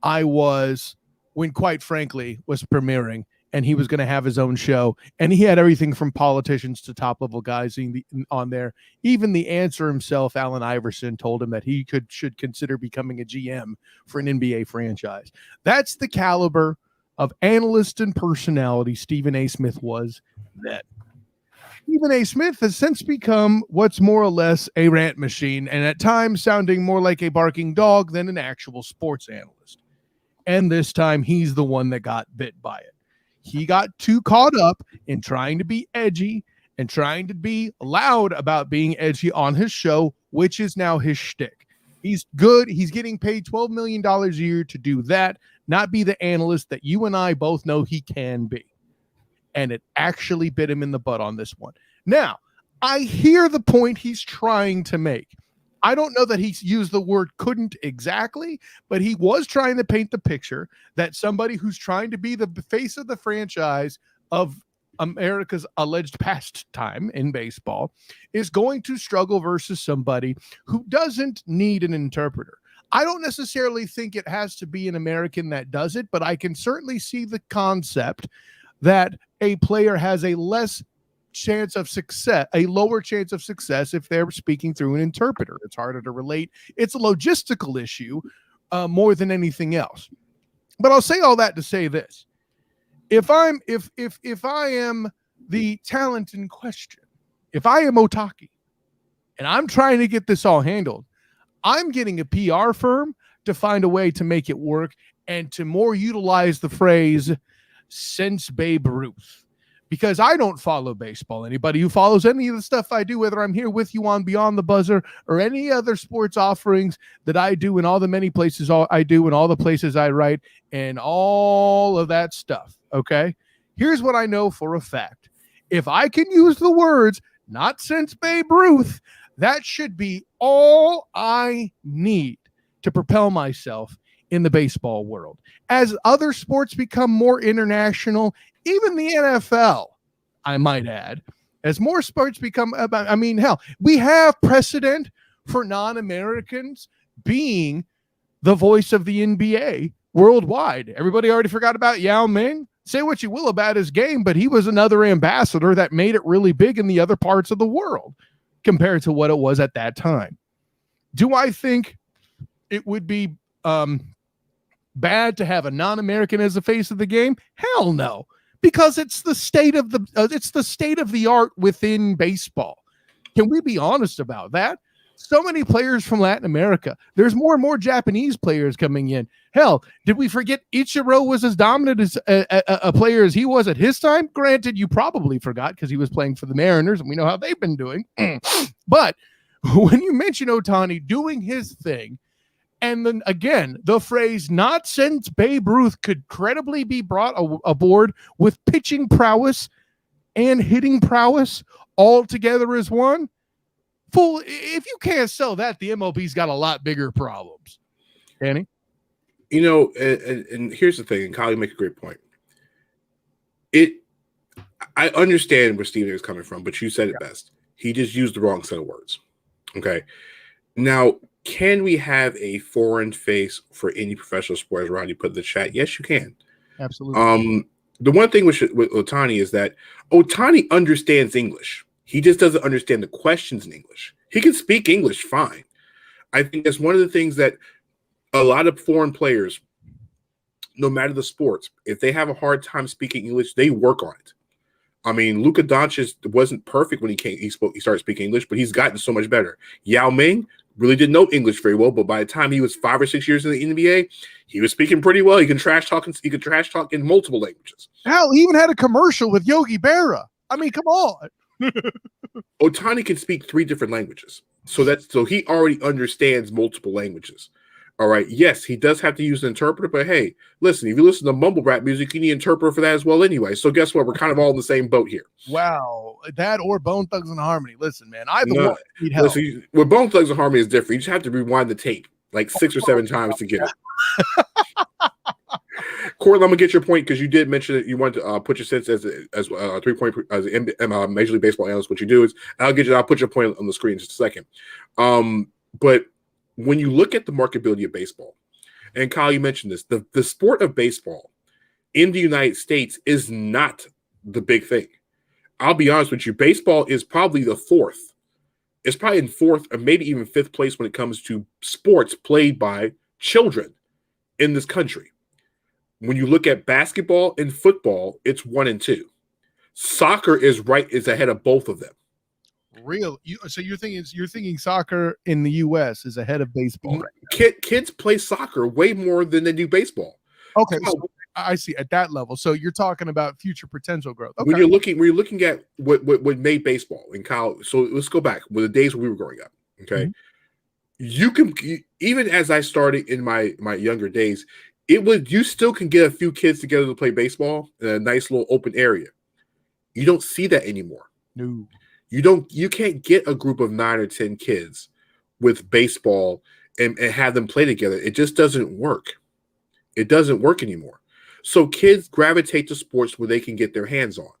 I was when, quite frankly, was premiering and he was going to have his own show. And he had everything from politicians to top-level guys on there. Even the answer himself, Allen Iverson, told him that he should consider becoming a GM for an NBA franchise. That's the caliber of analyst and personality Stephen A. Smith was then. Stephen A. Smith has since become what's more or less a rant machine, and at times sounding more like a barking dog than an actual sports analyst. And this time, he's the one that got bit by it. He got too caught up in trying to be edgy and trying to be loud about being edgy on his show, which is now his shtick. He's good. He's getting paid $12 million a year to do that, not be the analyst that you and I both know he can be. And it actually bit him in the butt on this one. Now, I hear the point he's trying to make. I don't know that he's used the word couldn't exactly, but he was trying to paint the picture that somebody who's trying to be the face of the franchise of America's alleged pastime in baseball is going to struggle versus somebody who doesn't need an interpreter. I don't necessarily think it has to be an American that does it, but I can certainly see the concept that a player has a lower chance of success if they're speaking through an interpreter. It's harder to relate. It's a logistical issue more than anything else. But I'll say all that to say this. If I am the talent in question, if I am Otaki and I'm trying to get this all handled, I'm getting a PR firm to find a way to make it work and to more utilize the phrase since Babe Ruth. Because I don't follow baseball. Anybody who follows any of the stuff I do, whether I'm here with you on Beyond the Buzzer or any other sports offerings that I do in all the many places I do and all the places I write and all of that stuff, okay? Here's what I know for a fact. If I can use the words, not since Babe Ruth, that should be all I need to propel myself in the baseball world. As other sports become more international, even the NFL, I might add, as more sports become about, we have precedent for non-Americans being the voice of the NBA worldwide. Everybody already forgot about Yao Ming. Say what you will about his game, but he was another ambassador that made it really big in the other parts of the world compared to what it was at that time. Do I think it would be bad to have a non-American as the face of the game? Hell no, because it's the state of the art within baseball. Can we be honest about that? So many players from Latin America. There's more and more Japanese players coming in. Hell, did we forget Ichiro was as dominant as a player as he was at his time? Granted, you probably forgot because he was playing for the Mariners, and we know how they've been doing. But when you mention Ohtani doing his thing, and then again, the phrase "not since Babe Ruth" could credibly be brought aboard with pitching prowess and hitting prowess all together as one. Fool, if you can't sell that, the MLB's got a lot bigger problems. Danny? You know, and here's the thing, and Kyle, you make a great point. I understand where Stephen is coming from, but you said it best. He just used the wrong set of words. Okay. Now, can we have a foreign face for any professional sport, as Rodney put in the chat? Yes, you can. Absolutely. The one thing with Ohtani is that Ohtani understands English. He just doesn't understand the questions in English. He can speak English fine. I think that's one of the things that a lot of foreign players, no matter the sports, if they have a hard time speaking English, they work on it. I mean, Luka Doncic wasn't perfect when he started speaking English, but he's gotten so much better. Yao Ming Really didn't know English very well, but by the time he was 5 or 6 years in the NBA, he was speaking pretty well. He could trash talk in multiple languages. Hell, he even had a commercial with Yogi Berra. I mean, come on. Ohtani can speak 3 different languages. So he already understands multiple languages. All right. Yes, he does have to use an interpreter, but hey, listen, if you listen to mumble rap music, you need an interpreter for that as well anyway. So guess what? We're kind of all in the same boat here. Wow. That or Bone Thugs and Harmony. Listen, man, either one need help. Listen, with Bone Thugs and Harmony is different. You just have to rewind the tape like 6 or 7 times to get it. Corey, I'm gonna get your point because you did mention that you want to put your sense as a 3-point as a Major League Baseball analyst. What you do is I'll put your point on the screen in just a second. But when you look at the marketability of baseball, and Kyle, you mentioned this, the sport of baseball in the United States is not the big thing. I'll be honest with you, baseball is probably the 4th. It's probably in 4th or maybe even 5th place when it comes to sports played by children in this country. When you look at basketball and football, it's 1 and 2. Soccer is ahead of both of them. Real? So you're thinking soccer in the U.S. is ahead of baseball? Right? Kids play soccer way more than they do baseball. Okay, so I see at that level. So you're talking about future potential growth. Okay. When you're looking at what made baseball and Kyle. So let's go back with the days when we were growing up. Okay, you can even as I started in my younger days. You still can get a few kids together to play baseball in a nice little open area. You don't see that anymore. No. You can't get a group of 9 or 10 kids with baseball and have them play together. It just doesn't work. It doesn't work anymore. So kids gravitate to sports where they can get their hands on.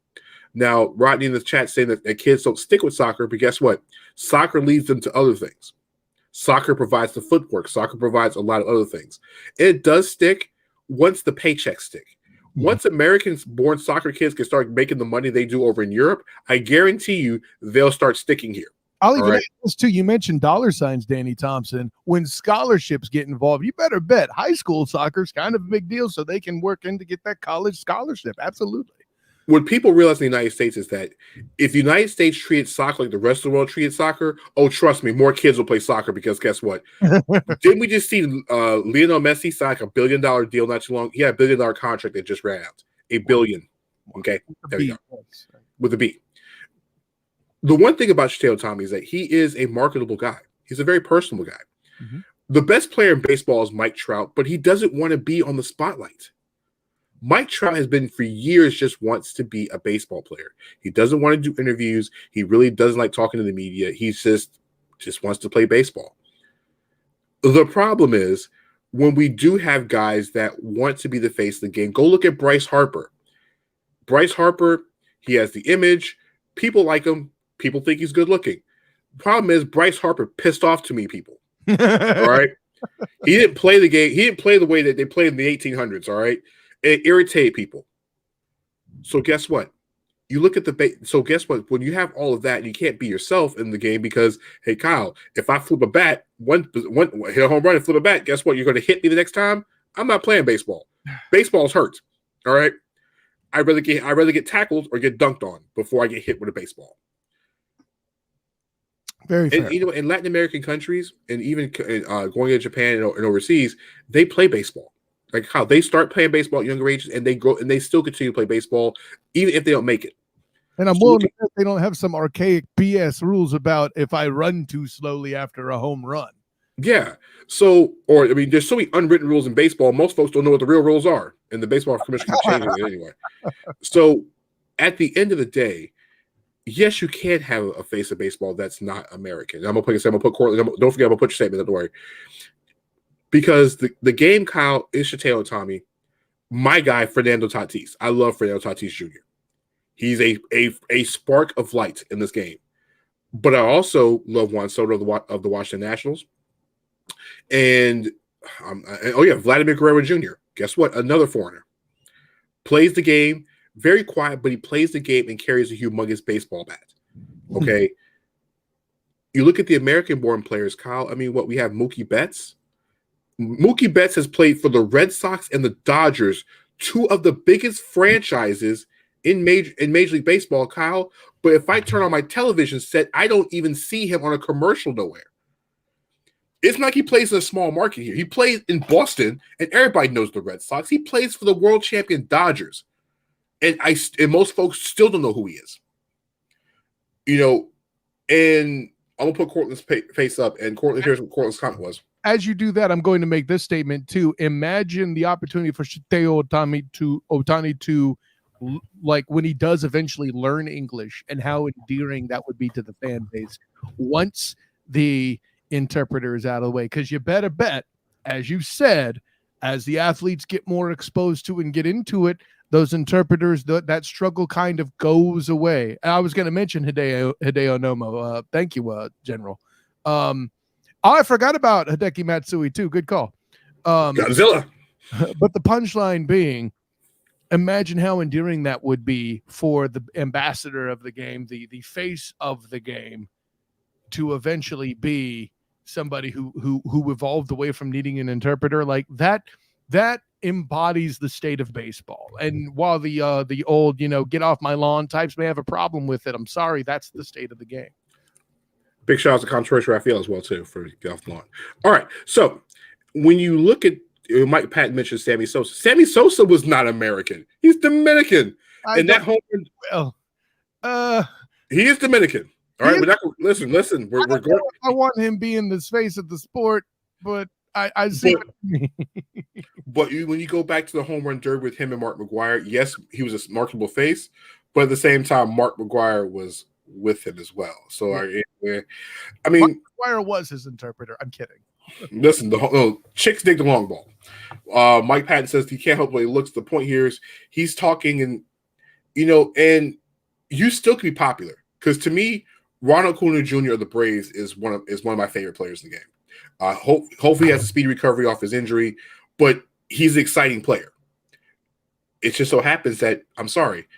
Now, Rodney in the chat saying that kids don't stick with soccer, but guess what? Soccer leads them to other things. Soccer provides the footwork. Soccer provides a lot of other things. It does stick once the paychecks stick. Once American-born soccer kids can start making the money they do over in Europe, I guarantee you they'll start sticking here. I'll even add this too. You mentioned dollar signs, Danny Thompson. When scholarships get involved, you better bet high school soccer is kind of a big deal, so they can work in to get that college scholarship. Absolutely. What people realize in the United States is that if the United States treated soccer like the rest of the world treated soccer, oh, trust me, more kids will play soccer because guess what? Didn't we just see Lionel Messi sign like $1 billion deal not too long? He had $1 billion contract that just ran out. $1 billion. Okay, there you go. With a B. The one thing about Shohei Ohtani is that he is a marketable guy. He's a very personable guy. The best player in baseball is Mike Trout, but he doesn't want to be on the spotlight. Mike Trout has been for years just wants to be a baseball player. He doesn't want to do interviews. He really doesn't like talking to the media. He just wants to play baseball. The problem is when we do have guys that want to be the face of the game, go look at Bryce Harper. Bryce Harper, he has the image. People like him. People think he's good looking. Problem is Bryce Harper pissed off too many people. All right. He didn't play the game. He didn't play the way that they played in the 1800s. All right. It irritated people. So guess what? You look at so guess what? When you have all of that, you can't be yourself in the game because, hey, Kyle, if I flip a bat, one hit a home run and flip a bat, guess what? You're going to hit me the next time. I'm not playing baseball. Baseball's hurt. All right. I'd rather get tackled or get dunked on before I get hit with a baseball. Very fair. And, in Latin American countries and even going to Japan and overseas, they play baseball. Like how they start playing baseball at younger ages and they grow and they still continue to play baseball even if they don't make it. And I'm willing to bet they don't have some archaic BS rules about if I run too slowly after a home run. Yeah. So, there's so many unwritten rules in baseball. Most folks don't know what the real rules are, and the baseball commission keeps changing it anyway. So, at the end of the day, yes, you can have a face of baseball that's not American. I'm gonna put Cortland. Don't forget, I'm gonna put your statement. Don't worry. Because the game, Kyle, is Shohei Ohtani. My guy, Fernando Tatis. I love Fernando Tatis Jr. He's a spark of light in this game. But I also love Juan Soto of the Washington Nationals. And, Vladimir Guerrero Jr. Guess what? Another foreigner. Plays the game, very quiet, but he plays the game and carries a humongous baseball bat. Okay? You look at the American-born players, Kyle. We have Mookie Betts. Mookie Betts has played for the Red Sox and the Dodgers, two of the biggest franchises in Major League Baseball, Kyle. But if I turn on my television set, I don't even see him on a commercial nowhere. It's not like he plays in a small market here. He plays in Boston, and everybody knows the Red Sox. He plays for the world champion Dodgers, and most folks still don't know who he is. And I'm gonna put Cortland's face up, and here's what Cortland's comment was. As you do that, I'm going to make this statement too. Imagine the opportunity for Shohei Ohtani to like when he does eventually learn English, and how endearing that would be to the fan base once the interpreter is out of the way. Because you better bet, as you said, as the athletes get more exposed to and get into it, those interpreters, that struggle kind of goes away. And I was going to mention Hideo Nomo. Thank you, General. I forgot about Hideki Matsui too. Good call. Godzilla. But the punchline being, imagine how endearing that would be for the ambassador of the game, the face of the game, to eventually be somebody who evolved away from needing an interpreter. Like that embodies the state of baseball. And while the old, get off my lawn types may have a problem with it, I'm sorry, that's the state of the game. Big shout out to Controversial Raphael as well too for get off the lawn. All right, so when you look at Mike Patton mentioned Sammy Sosa. Sammy Sosa was not American. He's Dominican. He is Dominican. All right, listen. We're going. I want him being the face of the sport, but I see. But when you go back to the home run derby with him and Mark McGwire, yes, he was a marketable face, but at the same time, Mark McGwire was with him as well. So Mark McGwire was his interpreter. I'm kidding. Listen, chicks dig the long ball. Mike Patton says he can't help the way he looks. The point here is he's talking, and and you still can be popular, because to me, Ronald Acuna Jr. of the Braves is one of my favorite players in the game. Hopefully he has a speedy recovery off his injury, but he's an exciting player. It just so happens that, I'm sorry,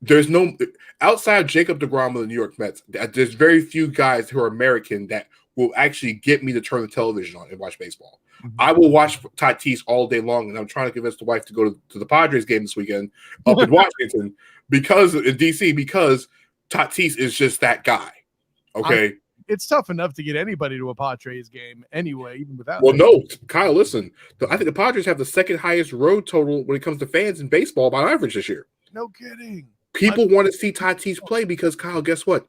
there's no outside Jacob deGrom of the New York Mets. There's very few guys who are American that will actually get me to turn the television on and watch baseball. Mm-hmm. I will watch Tatis all day long, and I'm trying to convince the wife to go to the Padres game this weekend up in Washington in DC, because Tatis is just that guy. Okay. It's tough enough to get anybody to a Padres game anyway, even without. Well, no, Kyle, listen. I think the Padres have the second highest road total when it comes to fans in baseball by average this year. No kidding. People want to see Tatis play because, Kyle, guess what?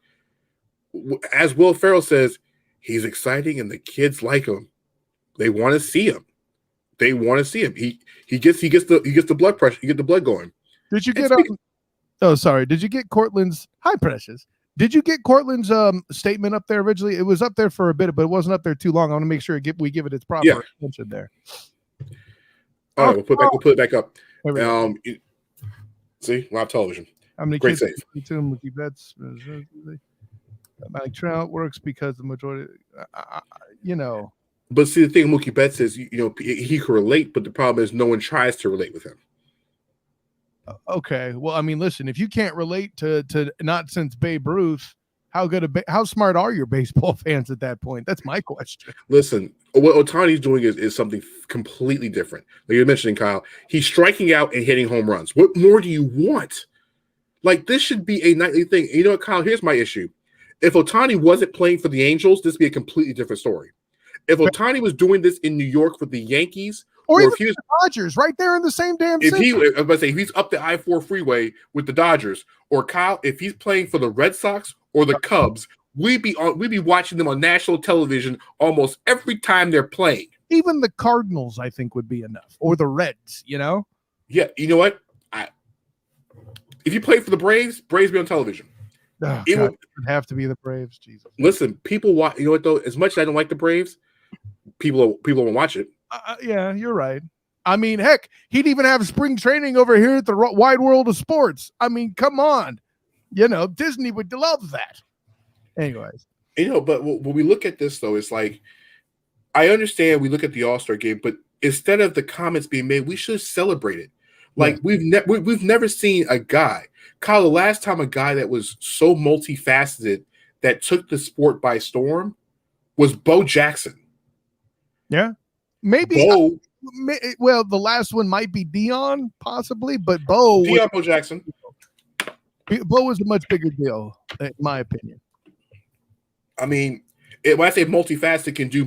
As Will Ferrell says, he's exciting and the kids like him. They want to see him. He gets the blood pressure. You get the blood going. Did you get Did you get Cortland's Precious? Did you get Cortland's statement up there originally? It was up there for a bit, but it wasn't up there too long. I want to make sure we give it its proper attention there. All right, we'll put it back up. See, live television. How many great save? Mookie Betts. Mike Trout works because the majority, But see, the thing Mookie Betts is, he can relate, but the problem is no one tries to relate with him. Okay, well, I mean, listen, if you can't relate to not since Babe Ruth, how smart are your baseball fans at that point? That's my question. Listen, what Ohtani's doing is something completely different. Like you're mentioning, Kyle, he's striking out and hitting home runs. What more do you want? Like, this should be a nightly thing. And you know what, Kyle? Here's my issue. If Ohtani wasn't playing for the Angels, this would be a completely different story. If Ohtani was doing this in New York for the Yankees, or even the Dodgers, right there in the same damn city. If he's up the I-4 freeway with the Dodgers, or Kyle, if he's playing for the Red Sox or the Cubs, we'd be watching them on national television almost every time they're playing. Even the Cardinals, I think, would be enough, or the Reds. Yeah, you know what? If you play for the Braves be on television. Oh, it would have to be the Braves. Jesus. Listen, people watch. You know what though? As much as I don't like the Braves, people won't watch it. Yeah, you're right. I mean, heck, he'd even have spring training over here at the wide world of sports. I mean, come on. Disney would love that. Anyways. But when we look at this, though, it's like, I understand we look at the All-Star game, but instead of the comments being made, we should celebrate it. Like, we've never seen a guy. Kyle, the last time a guy that was so multifaceted that took the sport by storm was Bo Jackson. Yeah. Maybe. Bo, the last one might be Dion, possibly, but Bo Jackson. Bo was a much bigger deal, in my opinion. I mean, when I say multifaceted, can do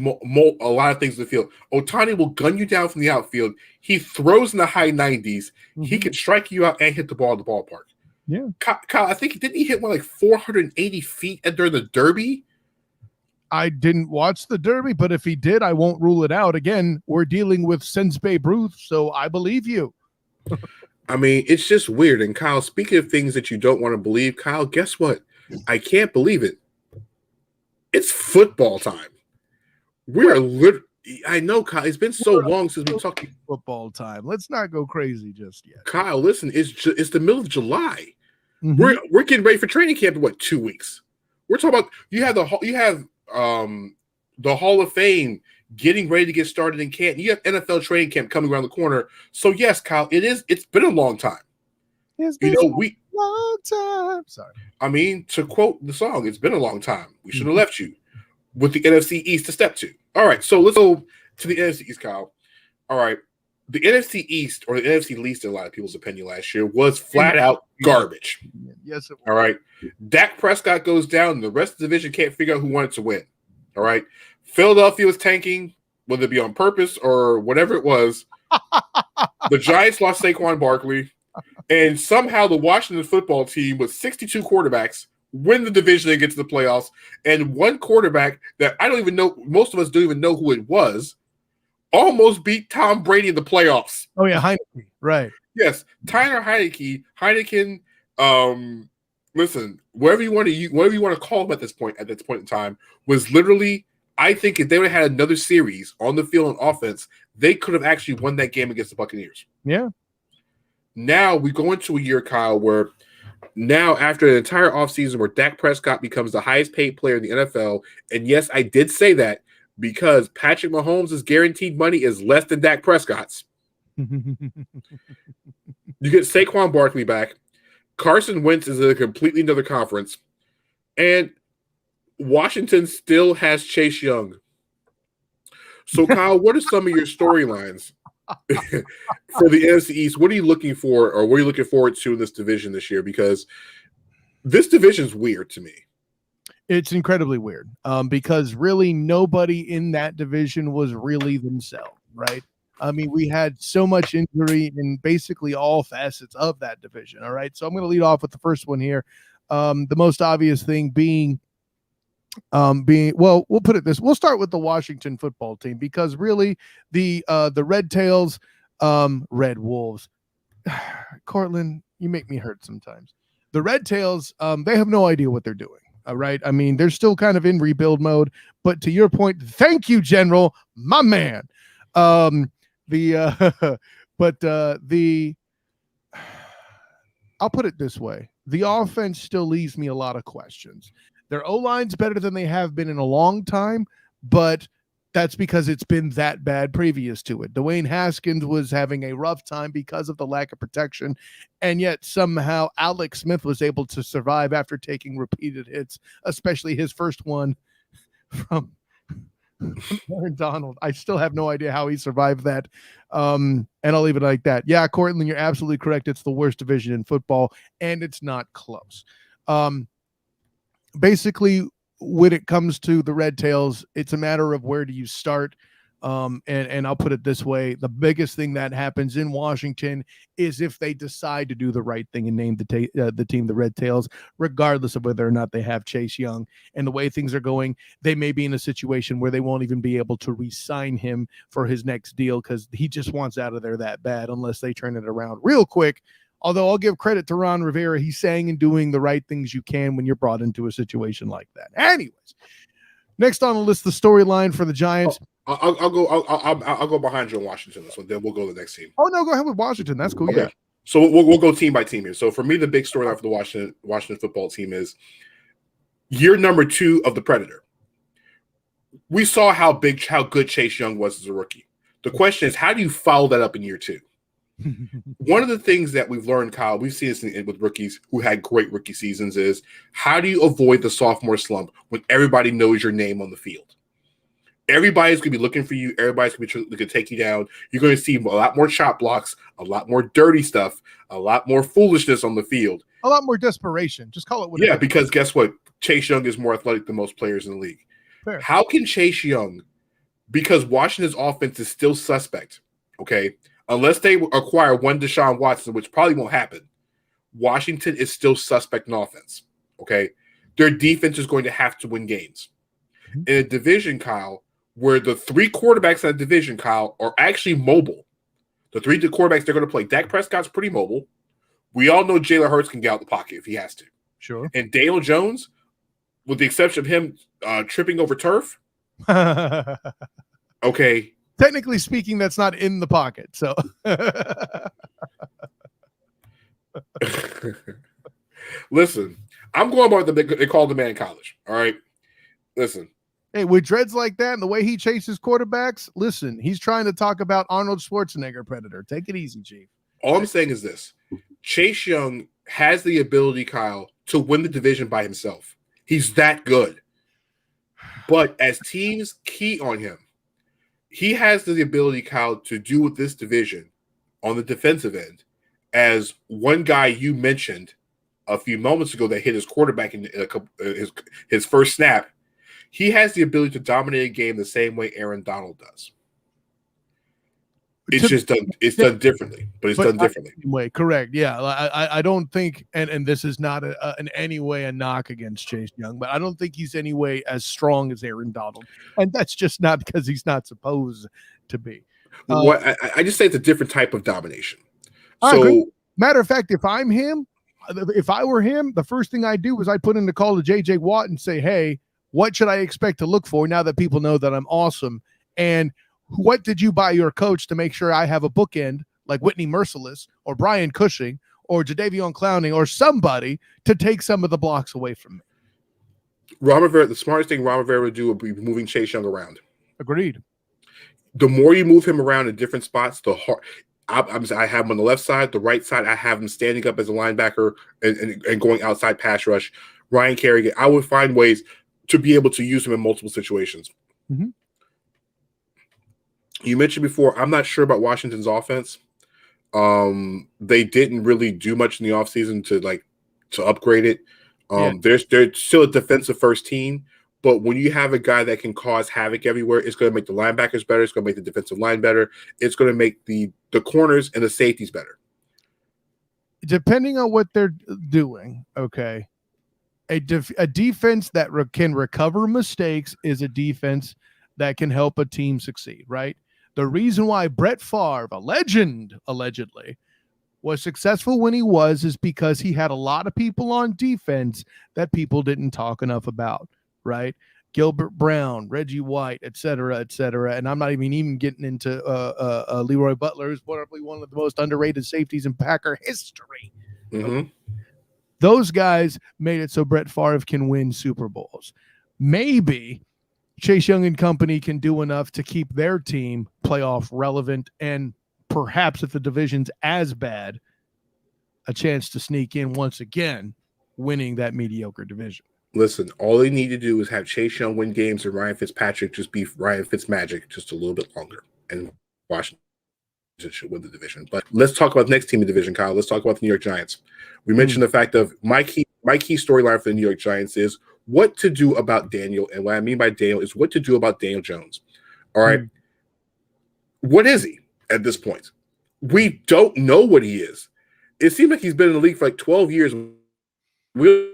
a lot of things in the field. Ohtani will gun you down from the outfield. He throws in the high 90s. Mm-hmm. He can strike you out and hit the ball at the ballpark. Yeah. Kyle, I think didn't he hit one like 480 feet during the Derby? I didn't watch the Derby, but if he did, I won't rule it out. Again, we're dealing with since Babe Ruth, so I believe you. I mean, it's just weird. And Kyle, speaking of things that you don't want to believe, Kyle, guess what? I can't believe it. It's football time. We are literally. I know, Kyle. It's been so long since we talked football time. Let's not go crazy just yet. Kyle, listen, it's the middle of July. Mm-hmm. We're getting ready for training camp in 2 weeks. We're talking about you have the Hall of Fame getting ready to get started in Canton. You have NFL training camp coming around the corner. So yes, Kyle, it's been a long time. It's been a long time. Sorry. I mean, to quote the song, it's been a long time. We should have left you with the NFC East to step to. All right, so let's go to the NFC East, Kyle. All right. The NFC East, or the NFC least in a lot of people's opinion last year, was flat out garbage. Yes, it was. All right. Dak Prescott goes down, and the rest of the division can't figure out who wanted to win. All right. Philadelphia was tanking, whether it be on purpose or whatever it was. The Giants lost Saquon Barkley, and somehow the Washington football team with 62 quarterbacks win the division and get to the playoffs. And one quarterback that I don't even know, most of us don't even know who it was, almost beat Tom Brady in the playoffs. Oh, yeah, Heineke, right. Yes, Tyler Heineken, listen, whatever you want to call him at this point in time, was literally, I think if they would have had another series on the field on offense, they could have actually won that game against the Buccaneers. Yeah. Now we go into a year, Kyle, where now after an entire offseason where Dak Prescott becomes the highest paid player in the NFL, and yes, I did say that because Patrick Mahomes' guaranteed money is less than Dak Prescott's. You get Saquon Barkley back. Carson Wentz is in a completely another conference. And Washington still has Chase Young. So, Kyle, what are some of your storylines for the NFC East? What are you looking for, or what are you looking forward to in this division this year? Because this division is weird to me. It's incredibly weird because really nobody in that division was really themselves, right? I mean, we had so much injury in basically all facets of that division, all right? So I'm going to lead off with the first one here. The most obvious thing being, well, we'll put it this. We'll start with the Washington football team because really the Red Tails, Red Wolves, Cortland, you make me hurt sometimes. The Red Tails, they have no idea what they're doing. All right. I mean, they're still kind of in rebuild mode, but to your point, thank you, General, my man. I'll put it this way. The offense still leaves me a lot of questions. Their O-line's better than they have been in a long time, but that's because it's been that bad previous to it. Dwayne Haskins was having a rough time because of the lack of protection, and yet somehow Alex Smith was able to survive after taking repeated hits, especially his first one from Aaron Donald. I still have no idea how he survived that, and I'll leave it like that. Yeah, Cortland, you're absolutely correct. It's the worst division in football, and it's not close. Basically, when it comes to the Red Tails, it's a matter of where do you start. And I'll put it this way. The biggest thing that happens in Washington is if they decide to do the right thing and name the team the Red Tails, regardless of whether or not they have Chase Young. And the way things are going, they may be in a situation where they won't even be able to re-sign him for his next deal because he just wants out of there that bad unless they turn it around real quick. Although I'll give credit to Ron Rivera. He's saying and doing the right things you can when you're brought into a situation like that. Anyways, next on the list, the storyline for the Giants. I'll go behind you in Washington this one. Then we'll go to the next team. Oh no, go ahead with Washington. That's cool. Okay. Yeah. So we'll go team by team here. So for me, the big storyline for the Washington football team is year number 2 of the Predator. We saw how good Chase Young was as a rookie. The question is, how do you follow that up in year 2? One of the things that we've learned, Kyle, we've seen this with rookies who had great rookie seasons, is how do you avoid the sophomore slump when everybody knows your name on the field? Everybody's going to be looking for you. Everybody's going to be looking to take you down. You're going to see a lot more chop blocks, a lot more dirty stuff, a lot more foolishness on the field. A lot more desperation. Just call it what it is. Because guess what? Chase Young is more athletic than most players in the league. Fair. How can Chase Young, because Washington's offense is still suspect, okay, unless they acquire one Deshaun Watson, which probably won't happen, Washington is still suspect in offense, okay? Their defense is going to have to win games. In a division, Kyle, where the three quarterbacks in that division, Kyle, are actually mobile. The three quarterbacks they're going to play. Dak Prescott's pretty mobile. We all know Jalen Hurts can get out the pocket if he has to. Sure. And Daniel Jones, with the exception of him tripping over turf, okay. Technically speaking, that's not in the pocket. So listen, I'm going about they call the man college. All right. Listen. Hey, with dreads like that and the way he chases quarterbacks, listen, he's trying to talk about Arnold Schwarzenegger Predator. Take it easy, Chief. All I'm saying is this. Chase Young has the ability, Kyle, to win the division by himself. He's that good. But as teams key on him, he has the ability, Kyle, to do with this division on the defensive end, as one guy you mentioned a few moments ago that hit his quarterback in his first snap. He has the ability to dominate a game the same way Aaron Donald does. It's just done. It's done differently, but it's done differently. Way correct. Yeah, I don't think, and this is not in any way a knock against Chase Young, but I don't think he's any way as strong as Aaron Donald, and that's just not because he's not supposed to be. I just say it's a different type of domination. So, matter of fact, if I were him, the first thing I do is I put in the call to JJ Watt and say, "Hey, what should I expect to look for now that people know that I'm awesome? And what did you buy your coach to make sure I have a bookend like Whitney Merciless or Brian Cushing or Jadeveon Clowney or somebody to take some of the blocks away from me?" Ron Rivera, the smartest thing Ron Rivera would do would be moving Chase Young around. Agreed. The more you move him around in different spots, the hard. I have him on the left side, the right side. I have him standing up as a linebacker and going outside pass rush. Ryan Kerrigan. I would find ways to be able to use him in multiple situations. Mm-hmm. You mentioned before, I'm not sure about Washington's offense. They didn't really do much in the offseason to upgrade it. They're still a defensive first team, but when you have a guy that can cause havoc everywhere, it's going to make the linebackers better. It's going to make the defensive line better. It's going to make the corners and the safeties better. Depending on what they're doing, okay. A defense that can recover mistakes is a defense that can help a team succeed, right? The reason why Brett Favre, a legend, allegedly, was successful when he was is because he had a lot of people on defense that people didn't talk enough about, right? Gilbert Brown, Reggie White, et cetera, and I'm not even getting into Leroy Butler, who's probably one of the most underrated safeties in Packer history. Mm-hmm. Those guys made it so Brett Favre can win Super Bowls. Maybe Chase Young and company can do enough to keep their team playoff relevant, and perhaps if the division's as bad, a chance to sneak in once again, winning that mediocre division. Listen, all they need to do is have Chase Young win games and Ryan Fitzpatrick just be Ryan Fitzmagic just a little bit longer, and Washington should win the division. But let's talk about the next team in the division, Kyle. Let's talk about the New York Giants. We mentioned the fact of my key storyline for the New York Giants is what to do about Daniel. And what I mean by Daniel is what to do about Daniel Jones. All right. What is he at this point? We don't know what he is. It seems like he's been in the league for like 12 years. We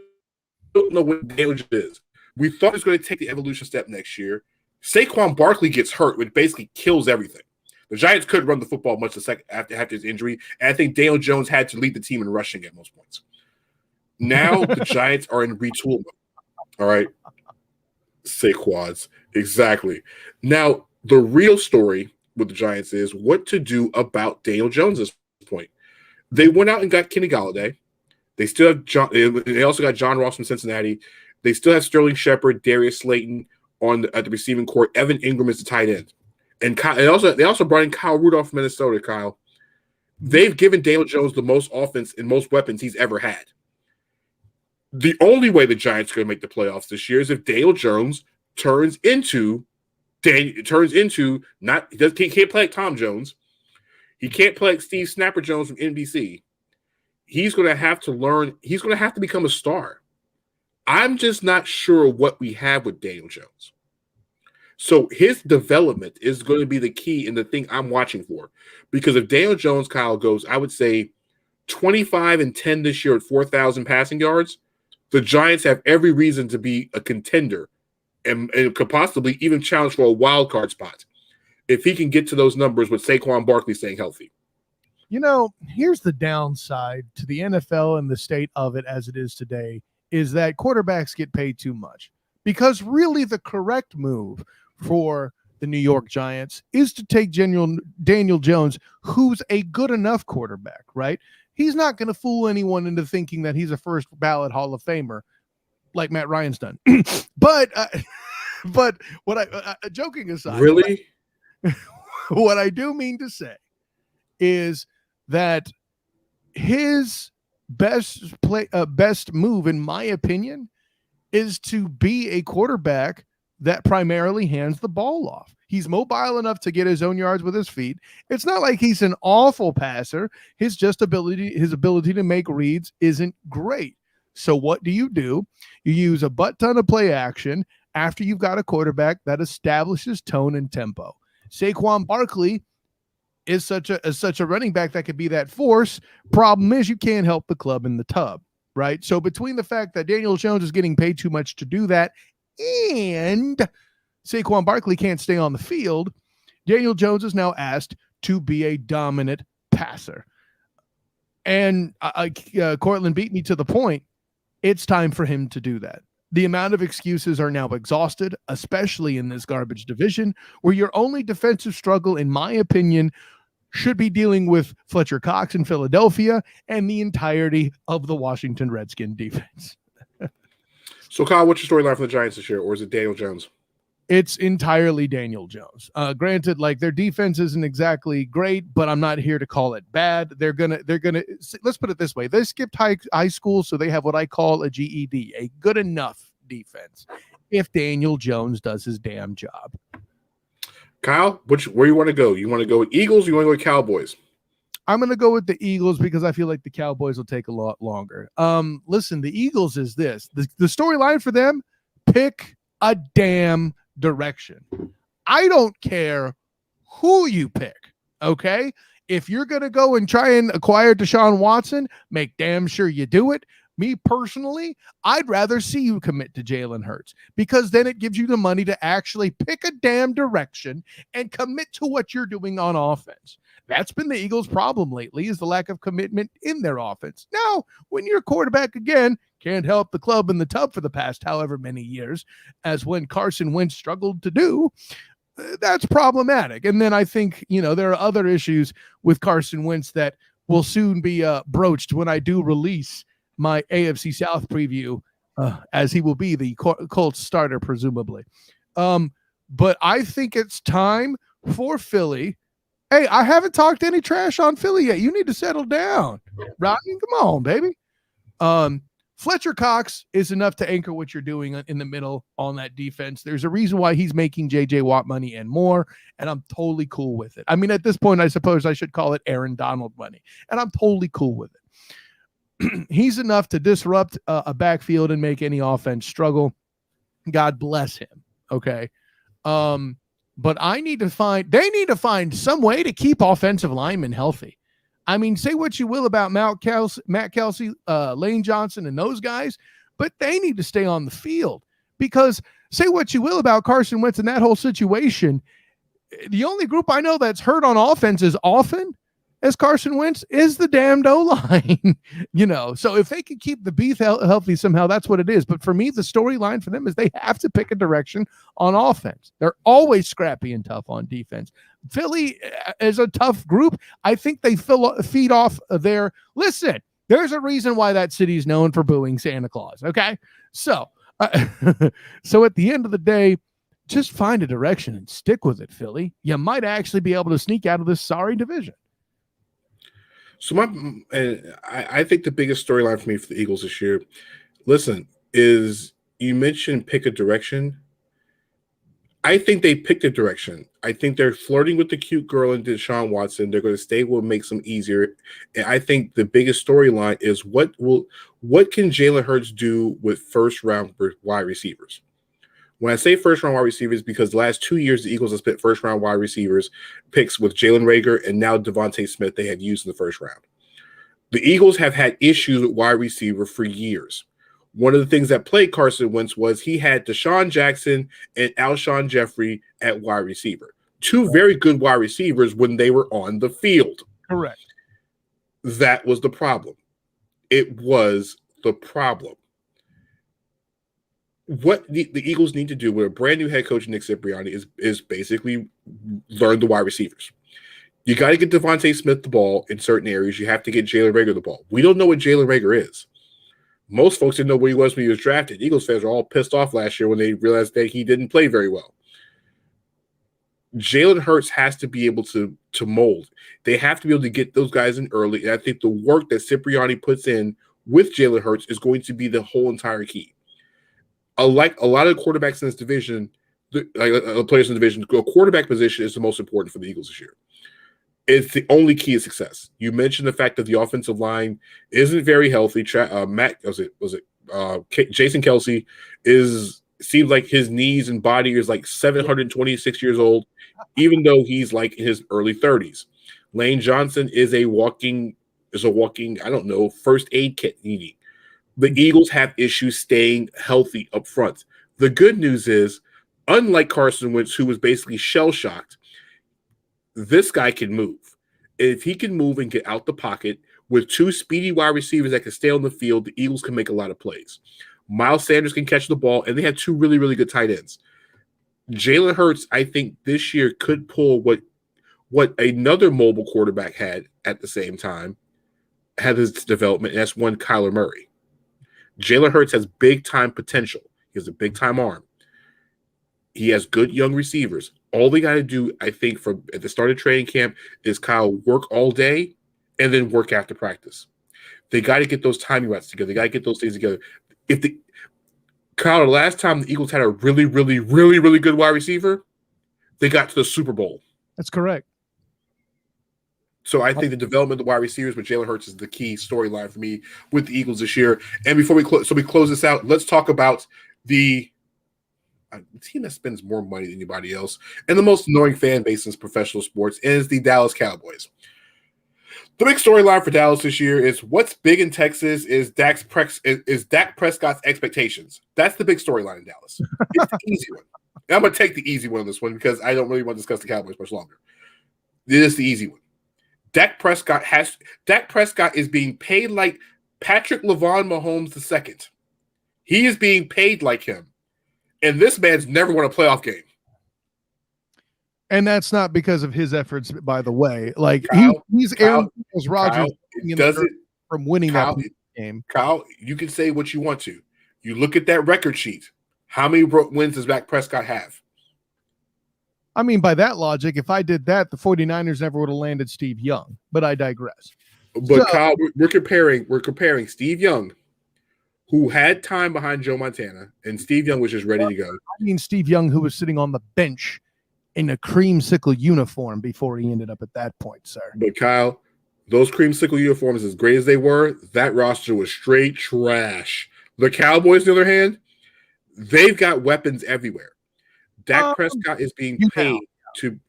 don't know what Daniel Jones is. We thought he was going to take the evolution step next year. Saquon Barkley gets hurt, which basically kills everything. The Giants couldn't run the football much after his injury, and I think Daniel Jones had to lead the team in rushing at most points. Now the Giants are in retool mode. All right. Saquons. Exactly. Now, the real story with the Giants is what to do about Daniel Jones at this point. They went out and got Kenny Golladay. They still have they also got John Ross from Cincinnati. They still have Sterling Shepard, Darius Slayton at the receiving court. Evan Ingram is the tight end. And they also brought in Kyle Rudolph from Minnesota, Kyle. They've given Daniel Jones the most offense and most weapons he's ever had. The only way the Giants are going to make the playoffs this year is if Daniel Jones turns into not he can't play like Tom Jones. He can't play like Steve Snapper Jones from NBC. He's going to have to learn. He's going to have to become a star. I'm just not sure what we have with Daniel Jones. So his development is going to be the key and the thing I'm watching for. Because if Daniel Jones, Kyle, goes, I would say 25-10 this year at 4,000 passing yards, the Giants have every reason to be a contender and could possibly even challenge for a wild card spot if he can get to those numbers with Saquon Barkley staying healthy. You know, here's the downside to the NFL and the state of it as it is today is that quarterbacks get paid too much. Because really the correct move for the New York Giants is to take Daniel Jones, who's a good enough quarterback, right? He's not going to fool anyone into thinking that he's a first ballot Hall of Famer like Matt Ryan's done. but what I joking aside, really, what I do mean to say is that his best move, in my opinion, is to be a quarterback that primarily hands the ball off. He's mobile enough to get his own yards with his feet. It's not like he's an awful passer. His ability to make reads isn't great. So what do? You use a butt ton of play action after you've got a quarterback that establishes tone and tempo. Saquon Barkley is such a running back that could be that force. Problem is you can't help the club in the tub, right? So between the fact that Daniel Jones is getting paid too much to do that and Saquon Barkley can't stay on the field, Daniel Jones is now asked to be a dominant passer. And Cortland beat me to the point. It's time for him to do that. The amount of excuses are now exhausted, especially in this garbage division, where your only defensive struggle, in my opinion, should be dealing with Fletcher Cox in Philadelphia and the entirety of the Washington Redskins defense. So, Kyle, what's your storyline for the Giants this year, or is it Daniel Jones? It's entirely Daniel Jones. Granted, like their defense isn't exactly great, but I'm not here to call it bad. They're gonna. Let's put it this way: they skipped high school, so they have what I call a GED, a good enough defense. If Daniel Jones does his damn job. Kyle, where you want to go? You want to go with Eagles? Or you want to go with Cowboys? I'm going to go with the Eagles because I feel like the Cowboys will take a lot longer. Listen, the Eagles is this. The storyline for them, pick a damn direction. I don't care who you pick, okay? If you're going to go and try and acquire Deshaun Watson, make damn sure you do it. Me personally, I'd rather see you commit to Jalen Hurts because then it gives you the money to actually pick a damn direction and commit to what you're doing on offense. That's been the Eagles' problem lately is the lack of commitment in their offense. Now, when your quarterback, again, can't help the club in the tub for the past however many years, as when Carson Wentz struggled to do, that's problematic. And then I think, there are other issues with Carson Wentz that will soon be broached when I do release my AFC South preview, as he will be the Colts starter, presumably. But I think it's time for Philly. Hey, I haven't talked any trash on Philly yet. You need to settle down. Ryan, come on, baby. Fletcher Cox is enough to anchor what you're doing in the middle on that defense. There's a reason why he's making J.J. Watt money and more, and I'm totally cool with it. I mean, at this point, I suppose I should call it Aaron Donald money, and I'm totally cool with it. He's enough to disrupt a backfield and make any offense struggle. God bless him. Okay. But they need to find some way to keep offensive linemen healthy. I mean, say what you will about Matt Kelsey, Lane Johnson, and those guys, but they need to stay on the field because say what you will about Carson Wentz and that whole situation. The only group I know that's hurt on offense as often as Carson Wentz is the damned O-line, So if they can keep the beef healthy somehow, that's what it is. But for me, the storyline for them is they have to pick a direction on offense. They're always scrappy and tough on defense. Philly is a tough group. I think they feed off their – listen, there's a reason why that city is known for booing Santa Claus, okay? So so at the end of the day, just find a direction and stick with it, Philly. You might actually be able to sneak out of this sorry division. So I think the biggest storyline for me for the Eagles this year, listen, is you mentioned pick a direction. I think they picked a direction. I think they're flirting with the cute girl and Deshaun Watson. They're going to stay what makes them easier. And I think the biggest storyline is what can Jalen Hurts do with first round wide receivers? When I say first round wide receivers, because the last 2 years the Eagles have spent first round wide receivers picks with Jalen Reagor and now Devontae Smith they have used in the first round. The Eagles have had issues with wide receiver for years. One of the things that plagued Carson Wentz was he had Deshaun Jackson and Alshon Jeffrey at wide receiver. Two very good wide receivers when they were on the field. Correct. That was the problem. It was the problem. What the Eagles need to do with a brand new head coach, Nick Cipriani, is basically learn the wide receivers. You got to get Devontae Smith the ball in certain areas. You have to get Jalen Reagor the ball. We don't know what Jalen Reagor is. Most folks didn't know where he was when he was drafted. Eagles fans were all pissed off last year when they realized that he didn't play very well. Jalen Hurts has to be able to mold. They have to be able to get those guys in early. And I think the work that Cipriani puts in with Jalen Hurts is going to be the whole entire key. Like a lot of quarterbacks in this division, players in the division, a quarterback position is the most important for the Eagles this year. It's the only key to success. You mentioned the fact that the offensive line isn't very healthy. Jason Kelce seems like his knees and body is like 726 years old, even though he's like in his early 30s. Lane Johnson is a walking, I don't know, first aid kit needing. The Eagles have issues staying healthy up front. The good news is, unlike Carson Wentz, who was basically shell-shocked, this guy can move. If he can move and get out the pocket with two speedy wide receivers that can stay on the field, the Eagles can make a lot of plays. Miles Sanders can catch the ball, and they have two really, really good tight ends. Jalen Hurts, I think, this year could pull what another mobile quarterback had at the same time, had his development, and that's one Kyler Murray. Jalen Hurts has big-time potential. He has a big-time arm. He has good young receivers. All they got to do, I think, at the start of training camp is Kyle work all day and then work after practice. They got to get those timing routes together. They got to get those things together. Kyle, the last time the Eagles had a really, really, really, really good wide receiver, they got to the Super Bowl. That's correct. So I think the development of the wide receivers with Jalen Hurts is the key storyline for me with the Eagles this year. And before we close this out, let's talk about the team that spends more money than anybody else and the most annoying fan base in professional sports is the Dallas Cowboys. The big storyline for Dallas this year is what's big in Texas is Dak Prescott's expectations. That's the big storyline in Dallas. It's the easy one. And I'm going to take the easy one on this one because I don't really want to discuss the Cowboys much longer. It is the easy one. Dak Prescott is being paid like Patrick LeVon Mahomes II. He is being paid like him. And this man's never won a playoff game. And that's not because of his efforts, by the way. Like he's Aaron Rodgers from winning that game. Kyle, you can say what you want to. You look at that record sheet. How many wins does Dak Prescott have? I mean, by that logic, if I did that, the 49ers never would have landed Steve Young. But I digress. But Kyle, we're comparing Steve Young, who had time behind Joe Montana, and Steve Young was just ready to go. I mean, Steve Young, who was sitting on the bench in a creamsicle uniform before he ended up at that point, sir. But Kyle, those creamsicle uniforms, as great as they were, that roster was straight trash. The Cowboys, on the other hand, they've got weapons everywhere. Dak Prescott is being paid to.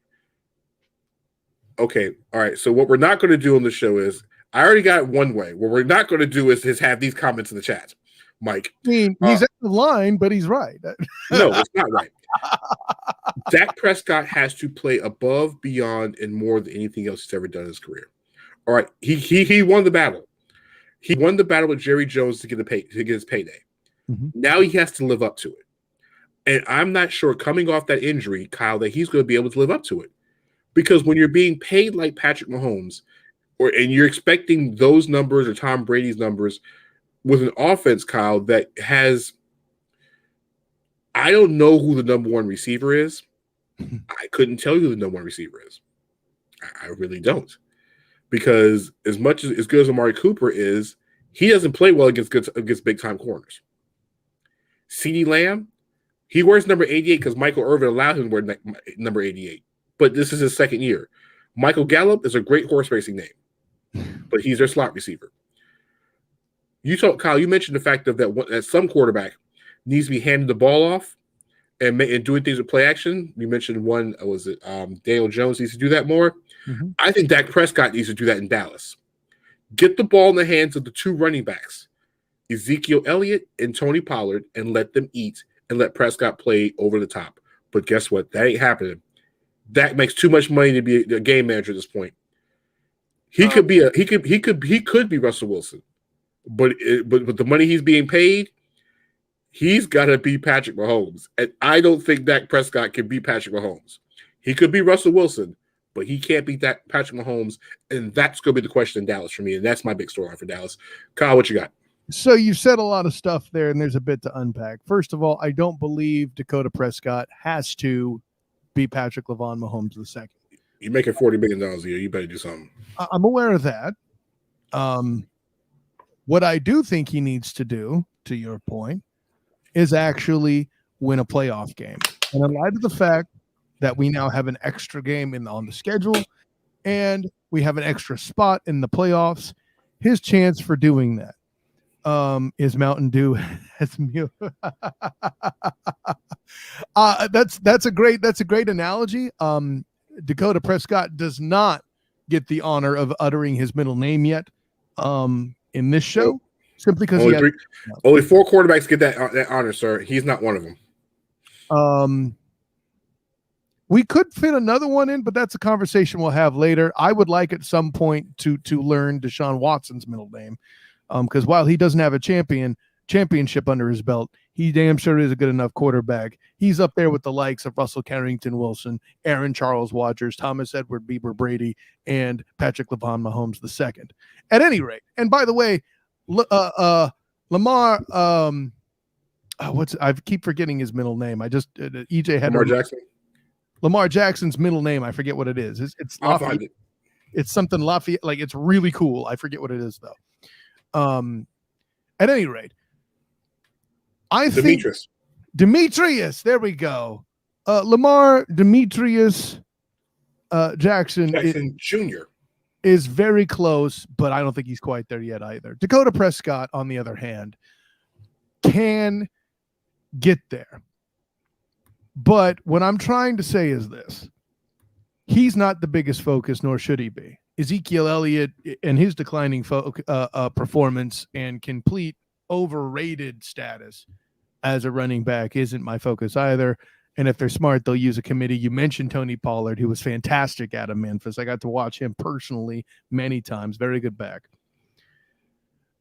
Okay, all right. So what we're not going to do on the show is, I already got it one way. What we're not going to do is have these comments in the chat, Mike. I mean, he's at the line, but he's right. No, it's not right. Dak Prescott has to play above, beyond, and more than anything else he's ever done in his career. All right, he won the battle. He won the battle with Jerry Jones to get his payday. Mm-hmm. Now he has to live up to it. And I'm not sure, coming off that injury, Kyle, that he's going to be able to live up to it. Because when you're being paid like Patrick Mahomes, and you're expecting those numbers or Tom Brady's numbers with an offense, Kyle, that has, I don't know who the number one receiver is. I couldn't tell you who the number one receiver is. I really don't. Because as good as Amari Cooper is, he doesn't play well against big-time corners. CeeDee Lamb, he wears number 88 because Michael Irvin allowed him to wear number 88. But this is his second year. Michael Gallup is a great horse racing name, but he's their slot receiver. Kyle, you mentioned the fact that some quarterback needs to be handed the ball off. and doing things with play action. You mentioned one, was it Daniel Jones needs to do that more. Mm-hmm. I think Dak Prescott needs to do that in Dallas. Get the ball in the hands of the two running backs, Ezekiel Elliott and Tony Pollard, and let them eat and let Prescott play over the top. But guess what? That ain't happening. Dak makes too much money to be a game manager at this point. He could be Russell Wilson, but the money he's being paid, he's got to be Patrick Mahomes, and I don't think Dak Prescott can be Patrick Mahomes. He could be Russell Wilson, but he can't beat that Patrick Mahomes, and that's going to be the question in Dallas for me, and that's my big storyline for Dallas. Kyle, what you got? So you said a lot of stuff there, and there's a bit to unpack. First of all, I don't believe Dakota Prescott has to be Patrick LeVon Mahomes II. You're making $40 million a year. You better do something. I'm aware of that. What I do think he needs to do, to your point, is actually win a playoff game. And in light of the fact that we now have an extra game on the schedule and we have an extra spot in the playoffs, his chance for doing that is Mountain Dew. That's a great analogy. Dakota Prescott does not get the honor of uttering his middle name yet in this show, simply because only 4 quarterbacks get that honor, sir. He's not one of them. We could fit another one in, but that's a conversation we'll have later. I would like at some point to learn Deshaun Watson's middle name, because while he doesn't have a championship under his belt, he damn sure is a good enough quarterback. He's up there with the likes of Russell Carrington Wilson, Aaron Charles Rodgers, Thomas Edward Bieber Brady, and Patrick LeVon Mahomes II. At any rate, and by the way, Lamar, I keep forgetting his middle name. I just EJ had Lamar Jackson. Lamar Jackson's middle name, I forget what it is. It's Lafayette. It's something Lafayette, like it's really cool. I forget what it is though. At any rate, I think Demetrius. There we go. Lamar Demetrius Jackson Jr. is very close, but I don't think he's quite there yet either. Dakota Prescott, on the other hand, can get there. But what I'm trying to say is this. He's not the biggest focus, nor should he be. Ezekiel Elliott and his declining performance and complete overrated status as a running back isn't my focus either. And if they're smart, they'll use a committee. You mentioned Tony Pollard, who was fantastic out of Memphis. I got to watch him personally many times. Very good back.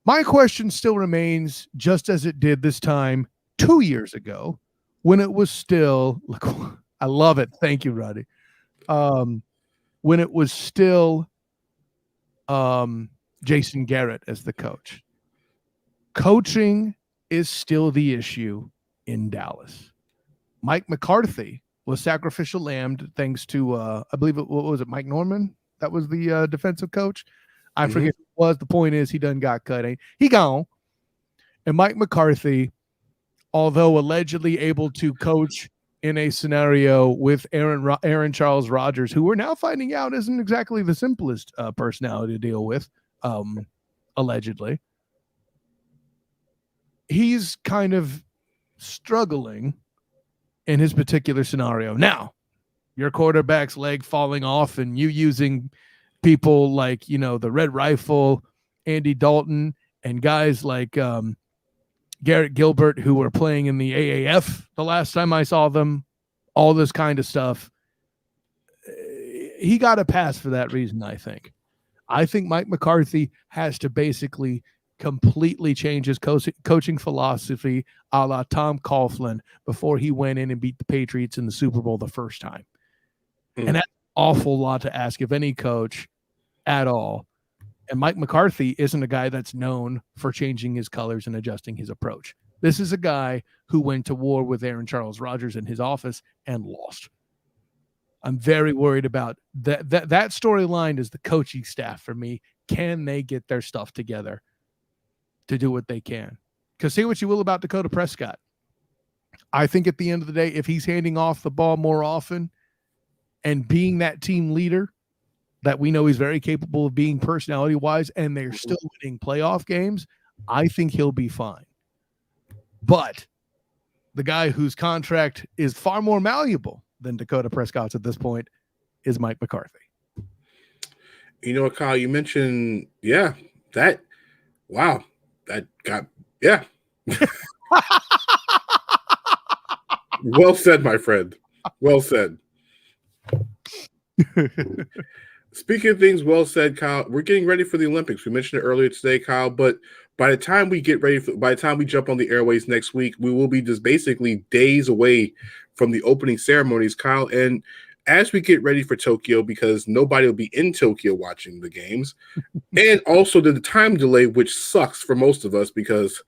My question still remains, just as it did this time 2 years ago, when it was still, look, I love it. Thank you, Roddy. When it was still Jason Garrett as the coach. Coaching is still the issue in Dallas. Mike McCarthy was sacrificial lambed thanks to, I believe what was it, Mike Norman? That was the defensive coach. I forget who it was. The point is he done got cut. He gone. And Mike McCarthy, although allegedly able to coach in a scenario with Aaron Charles Rodgers, who we're now finding out isn't exactly the simplest personality to deal with, allegedly. He's kind of struggling in his particular scenario. Now, your quarterback's leg falling off and you using people like, the Red Rifle, Andy Dalton, and guys like Garrett Gilbert, who were playing in the AAF the last time I saw them, all this kind of stuff. He got a pass for that reason, I think. I think Mike McCarthy has to basically completely change his coaching philosophy a la Tom Coughlin before he went in and beat the Patriots in the Super Bowl the first time. And that's an awful lot to ask of any coach at all. And Mike McCarthy isn't a guy that's known for changing his colors and adjusting his approach. This is a guy who went to war with Aaron Charles Rodgers in his office and lost. I'm very worried about that storyline is the coaching staff for me. Can they get their stuff together to do what they can? Because say what you will about Dakota Prescott. I think at the end of the day, if he's handing off the ball more often and being that team leader that we know he's very capable of being personality-wise, and they're still winning playoff games, I think he'll be fine. But the guy whose contract is far more malleable than Dakota Prescott's at this point is Mike McCarthy. You know what, Kyle, you mentioned, that got. Well said, my friend. Well said. Speaking of things well said, Kyle, we're getting ready for the Olympics. We mentioned it earlier today, Kyle, but by the time we jump on the airways next week, we will be just basically days away from the opening ceremonies, Kyle. And as we get ready for Tokyo, because nobody will be in Tokyo watching the games, and also the time delay, which sucks for most of us because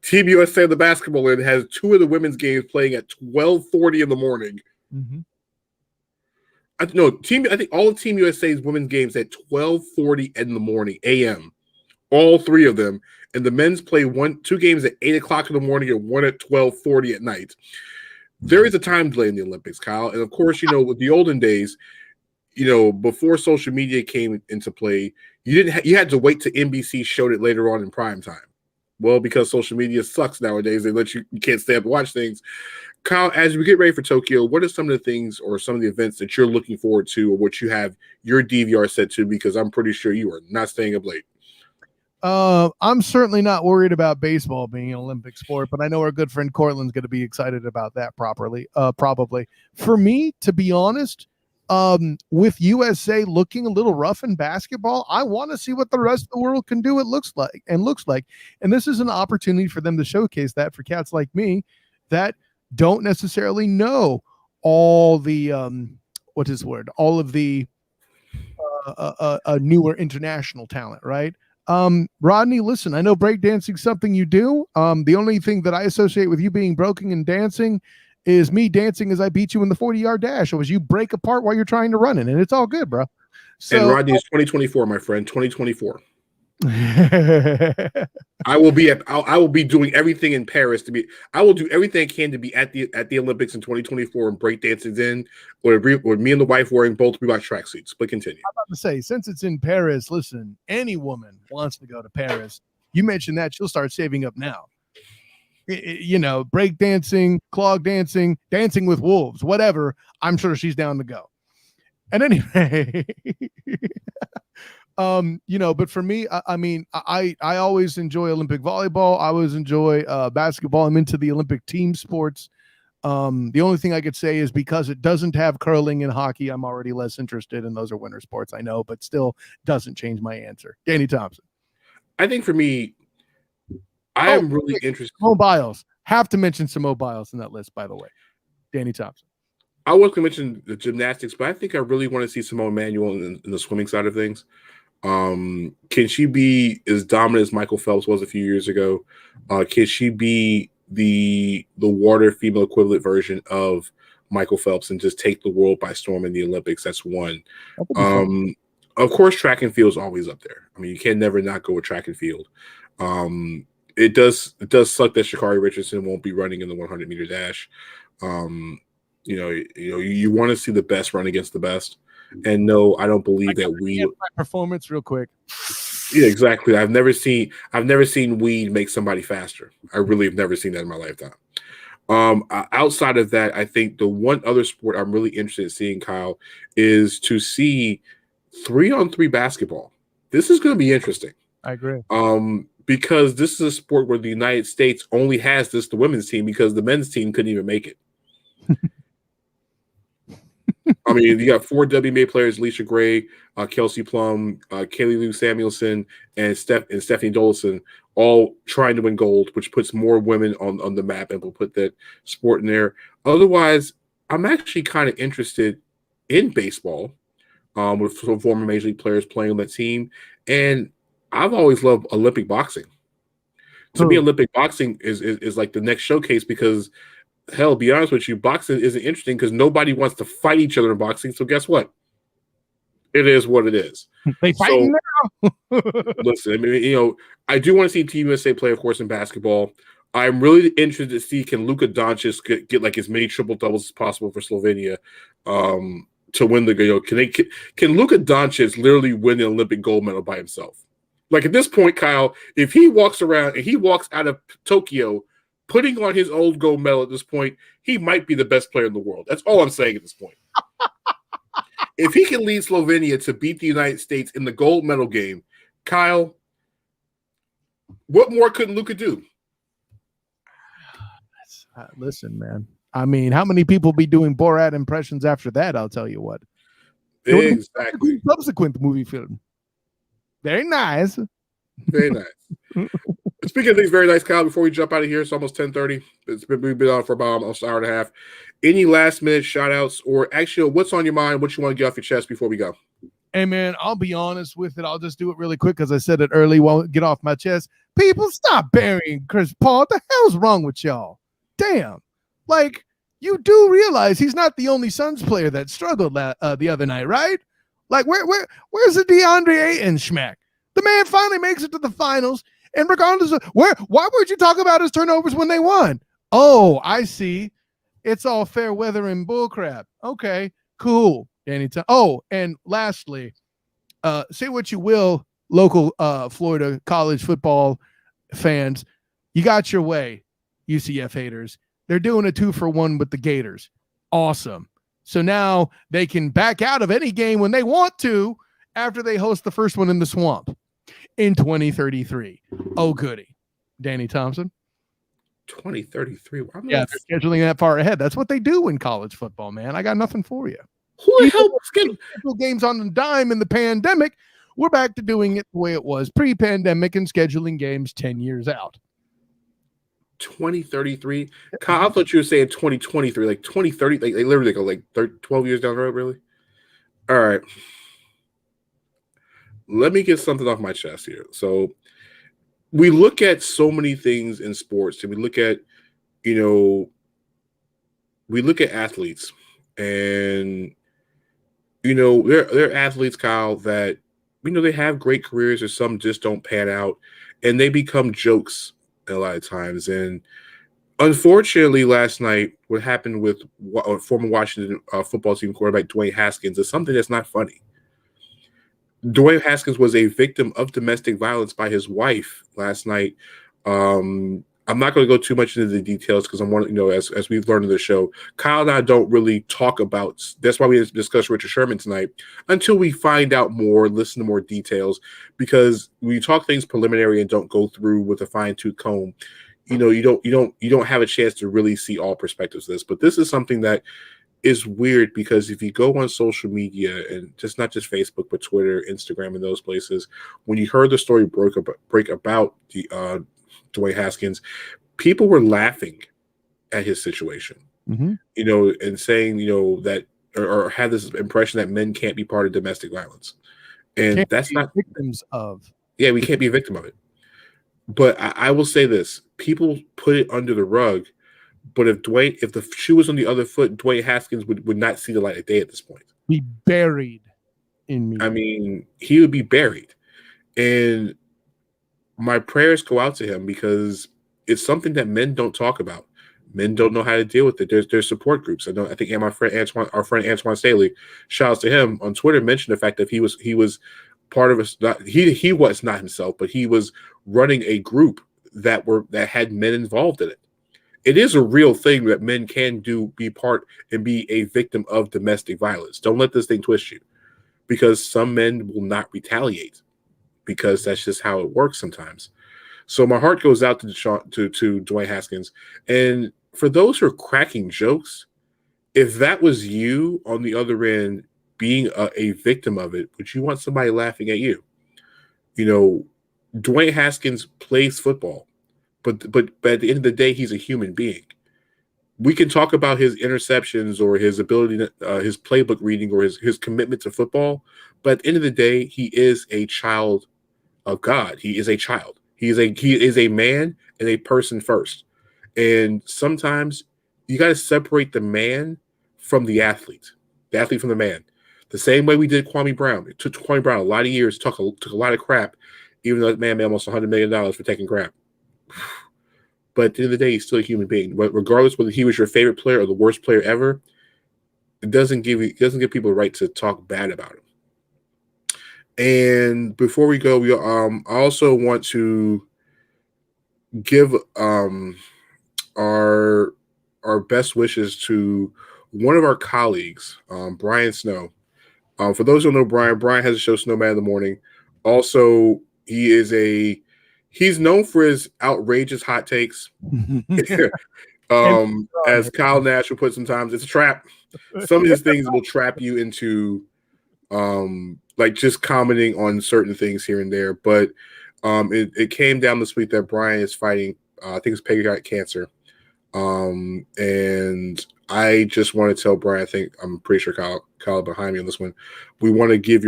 Team USA, the basketball end, has two of the women's games playing at 12:40 in the morning. Mm-hmm. I think all of Team USA's women's games at 12:40 in the morning a.m. All three of them, and the men's play two games at 8 o'clock in the morning and one at 12:40 at night. There is a time delay in the Olympics, Kyle, and of course, with the olden days, before social media came into play, you had to wait till NBC showed it later on in prime time. Well, because social media sucks nowadays, they let you can't stay up and watch things. Kyle, as we get ready for Tokyo, what are some of the things or some of the events that you're looking forward to, or what you have your DVR set to? Because I'm pretty sure you are not staying up late. I'm certainly not worried about baseball being an Olympic sport, but I know our good friend Cortland's going to be excited about that probably. For me, to be honest, with USA looking a little rough in basketball, I want to see what the rest of the world can do. It looks like, and this is an opportunity for them to showcase that for cats like me that don't necessarily know all the all of the newer international talent, right? Rodney, listen, I know breakdancing something you do. The only thing that I associate with you being broken and dancing is me dancing as I beat you in the 40-yard dash, or as you break apart while you're trying to run it, and it's all good, bro. So, and Rodney is 2024, my friend, 2024. I will be doing everything in Paris I will do everything I can to be at the Olympics in 2024 and breakdancing's in, or me and the wife wearing both Reebok tracksuits. But continue. I'm about to say, since it's in Paris, listen, any woman wants to go to Paris. You mentioned that, she'll start saving up now. Breakdancing, clog dancing, dancing with wolves, whatever. I'm sure she's down to go. And anyway, but for me, I always enjoy Olympic volleyball. I always enjoy basketball. I'm into the Olympic team sports. The only thing I could say is because it doesn't have curling and hockey, I'm already less interested, and those are winter sports, I know, but still doesn't change my answer. Danny Thompson. I think for me, I am really interested. Simone Biles. Have to mention Simone Biles in that list, by the way. Danny Thompson. I was going to mention the gymnastics, but I think I really want to see Simone Manuel in the swimming side of things. Can she be as dominant as Michael Phelps was a few years ago? Can she be the water female equivalent version of Michael Phelps and just take the world by storm in the Olympics? That's one. Of course, track and field is always up there. I mean, you can never not go with track and field. It does suck that Sha'Carri Richardson won't be running in the 100-meter dash. You want to see the best run against the best. And no, I don't believe that we performance real quick. Yeah, exactly. I've never seen weed make somebody faster. I really have never seen that in my lifetime. Outside of that, I think the one other sport I'm really interested in seeing, Kyle, is to see 3-on-3 basketball. This is going to be interesting. I agree. Because this is a sport where the United States only has the women's team because the men's team couldn't even make it. I mean, you got 4 WNBA players: Alicia Gray, Kelsey Plum, Kaylee Lou Samuelson, and Stephanie Dolson, all trying to win gold, which puts more women on the map and will put that sport in there. Otherwise, I'm actually kind of interested in baseball with some former Major League players playing on that team. And I've always loved Olympic boxing. To me, Olympic boxing is like the next showcase because, hell, be honest with you, boxing isn't interesting because nobody wants to fight each other in boxing. So guess what? It is what it is. They fighting now. Listen, I mean, I do want to see Team USA play, of course, in basketball. I'm really interested to see can Luka Doncic get like as many triple doubles as possible for Slovenia to win the. Can Luka Doncic literally win the Olympic gold medal by himself? Like at this point, Kyle, if he walks around and he walks out of Tokyo putting on his old gold medal at this point, he might be the best player in the world. That's all I'm saying at this point. If he can lead Slovenia to beat the United States in the gold medal game, Kyle, what more could Luka do? Listen, man. I mean, how many people be doing Borat impressions after that? I'll tell you what. Exactly. Subsequent movie film. Very nice. Very nice. Speaking of things very nice, Kyle, before we jump out of here, it's almost 10:30. We've been on for about almost an hour and a half. Any last minute shout outs or actually what's on your mind, what you want to get off your chest before we go? Hey, man, I'll be honest with it. I'll just do it really quick because I said it early. Won't get off my chest. People, stop burying Chris Paul. What the hell's wrong with y'all? Damn. Like, you do realize he's not the only Suns player that struggled the other night, right? Like, where's the DeAndre Ayton schmack? The man finally makes it to the finals. And regardless of why would you talk about his turnovers when they won? Oh, I see. It's all fair weather and bullcrap. Okay, cool. Oh, and lastly, say what you will, local Florida college football fans. You got your way, UCF haters. They're doing a 2-for-1 with the Gators. Awesome. So now they can back out of any game when they want to after they host the first one in the swamp in 2033. Oh, goody. Danny Thompson. 2033. Yeah, they're scheduling that far ahead. That's what they do in college football, man. I got nothing for you. Who the hell schedule games on the dime in the pandemic? We're back to doing it the way it was pre-pandemic and scheduling games 10 years out. 2033. Kyle, I thought you were saying 2023, like 2030. Like they literally go like 12 years down the road, really. All right. Let me get something off my chest here. So we look at so many things in sports, and we look at, athletes, and they're athletes, Kyle, that they have great careers, or some just don't pan out, and they become jokes a lot of times. And unfortunately, last night, what happened with former Washington football team quarterback Dwayne Haskins is something that's not funny. Dwayne Haskins was a victim of domestic violence by his wife last night. I'm not going to go too much into the details because I'm one, as we've learned in the show, Kyle and I don't really talk about. That's why we discuss Richard Sherman tonight until we find out more, listen to more details. Because when you talk things preliminary and don't go through with a fine-tooth comb, you don't have a chance to really see all perspectives of this. But this is something that is weird because if you go on social media and not just Facebook, but Twitter, Instagram, and those places, when you heard the story break about the Dwayne Haskins, people were laughing at his situation, and saying, that or had this impression that men can't be part of domestic violence, and that's not victims of. Yeah, we can't be a victim of it. But I will say this: people put it under the rug. But if the shoe was on the other foot, Dwayne Haskins would not see the light of day at this point. Be buried in me. I mean, he would be buried. And my prayers go out to him because it's something that men don't talk about. Men don't know how to deal with it. There's support groups. I think our friend Antoine Staley, shouts to him on Twitter, mentioned the fact that he was part of he was not himself, but he was running a group that had men involved in it. It is a real thing that men can be part and be a victim of domestic violence. Don't let this thing twist you, because some men will not retaliate because that's just how it works sometimes. So my heart goes out to Dwayne Haskins. And for those who are cracking jokes, if that was you on the other end being a victim of it, would you want somebody laughing at you? Dwayne Haskins plays football. But at the end of the day, he's a human being. We can talk about his interceptions or his ability, his playbook reading, or his commitment to football. But at the end of the day, he is a child of God. He is a child. He is a man and a person first. And sometimes you got to separate the man from the athlete from the man. The same way we did Kwame Brown. It took Kwame Brown a lot of years, took a lot of crap, even though that man made almost $100 million for taking crap. But at the end of the day, he's still a human being. But regardless whether he was your favorite player or the worst player ever, it doesn't give people the right to talk bad about him. And before we go, I also want to give our best wishes to one of our colleagues, Brian Snow. For those who don't know Brian has a show Snowman in the Morning. Also, he's known for his outrageous hot takes. As Kyle Nash will put sometimes, it's a trap. Some of his things will trap you into like just commenting on certain things here and there. But it came down this week that Brian is fighting, I think it's pancreatic cancer. And I just want to tell Brian, I'm pretty sure Kyle behind me on this one. We want to give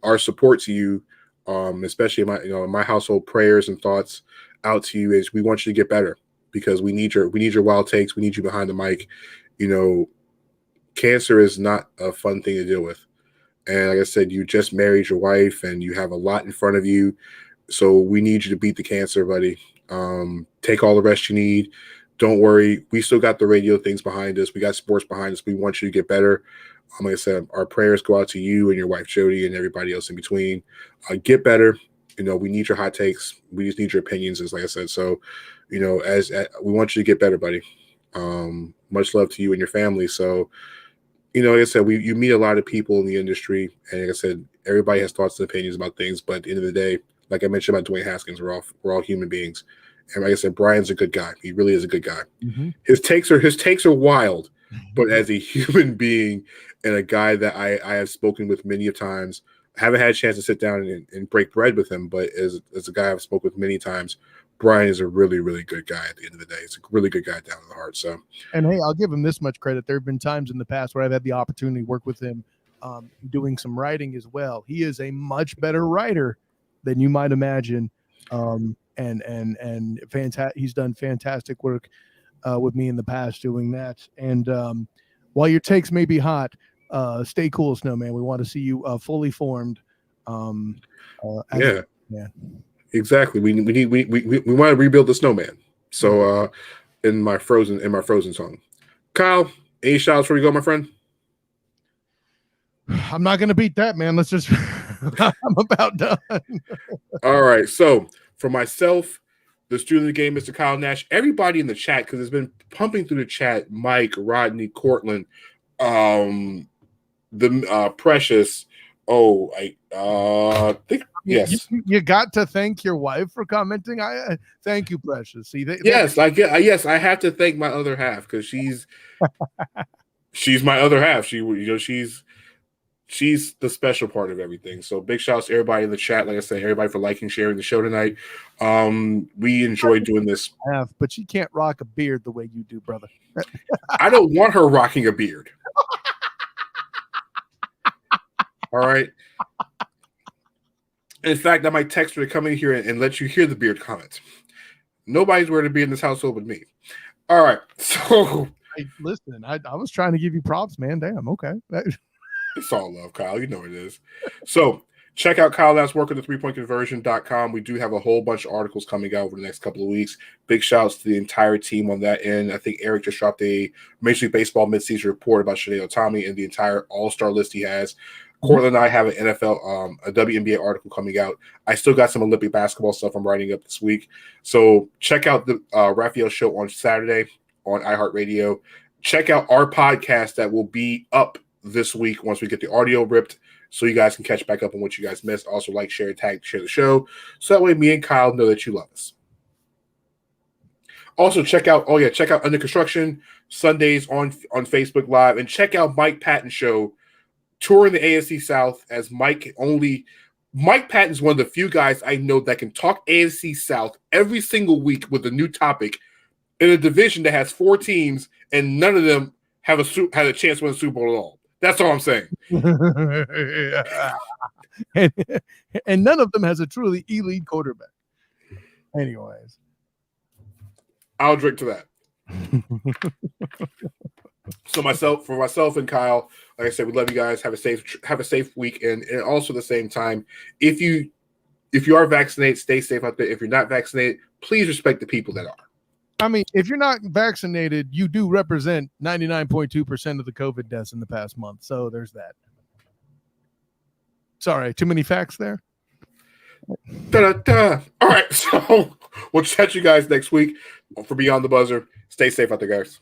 our support to you, especially in my household, prayers and thoughts out to you. Is we want you to get better because we need your wild takes. We need you behind the mic. Cancer is not a fun thing to deal with. And like I said, you just married your wife and you have a lot in front of you. So we need you to beat the cancer, buddy. Take all the rest you need. Don't worry. We still got the radio things behind us. We got sports behind us. We want you to get better. Like I said, our prayers go out to you and your wife, Jody, and everybody else in between. Get better. We need your hot takes. We just need your opinions, as like I said. So, as we want you to get better, buddy. Much love to you and your family. So, like I said, you meet a lot of people in the industry, and like I said, everybody has thoughts and opinions about things. But at the end of the day, like I mentioned about Dwayne Haskins, we're all human beings. And like I said, Brian's a good guy. He really is a good guy. Mm-hmm. His takes are wild, but as a human being and a guy that I have spoken with many times, I haven't had a chance to sit down and break bread with him. But as a guy I've spoken with many times, Brian is a really, really good guy at the end of the day. He's a really good guy down in the heart. So, and hey, I'll give him this much credit. There have been times in the past where I've had the opportunity to work with him doing some writing as well. He is a much better writer than you might imagine. And he's done fantastic work with me in the past doing that. And while your takes may be hot, stay cool, Snowman. We want to see you fully formed. Yeah. Exactly. We want to rebuild the Snowman. So in my Frozen song. Kyle, any shout outs before we go, my friend? I'm not gonna beat that, man. Let's just I'm about done. All right. So for myself, the student of the game, Mr. Kyle Nash, everybody in the chat, because it's been pumping through the chat, Mike, Rodney, Cortland, the Precious. Yes. You got to thank your wife for commenting. I thank you, Precious. See, yes, I have to thank my other half because she's my other half. She's the special part of everything. So big shout outs to everybody in the chat. Like I said, everybody for liking, sharing the show tonight. We enjoy doing this. But she can't rock a beard the way you do, brother. I don't want her rocking a beard. All right. In fact, I might text her to come in here and let you hear the beard comments. Nobody's wearing a beard in this household but me. All right. So listen, I was trying to give you props, man. Damn, okay. It's all love, Kyle. You know it is. So check out Kyle Last Work at the 3pointconversion.com. We do have a whole bunch of articles coming out over the next couple of weeks. Big shouts to the entire team on that end. I think Eric just dropped a Major League Baseball midseason report about Shohei Ohtani and the entire all-star list he has. Cortland and I have an NFL, a WNBA article coming out. I still got some Olympic basketball stuff I'm writing up this week. So check out the Raphael show on Saturday on iHeartRadio. Check out our podcast that will be up this week once we get the audio ripped so you guys can catch back up on what you guys missed. Also like, share, tag, share the show. So that way me and Kyle know that you love us. Also check out Under Construction Sundays on Facebook Live, and check out Mike Patton's show touring the AFC South as Mike Patton's one of the few guys I know that can talk AFC South every single week with a new topic in a division that has 4 teams and none of them had a chance to win the Super Bowl at all. That's all I'm saying. and none of them has a truly elite quarterback. Anyways, I'll drink to that. So for myself and Kyle, like I said, we love you guys. Have a safe week, and also at the same time, if you are vaccinated, stay safe out there. If you're not vaccinated, please respect the people that are. I mean, if you're not vaccinated, you do represent 99.2% of the COVID deaths in the past month. So there's that. Sorry, too many facts there? Da-da-da. All right, so we'll chat you guys next week for Beyond the Buzzer. Stay safe out there, guys.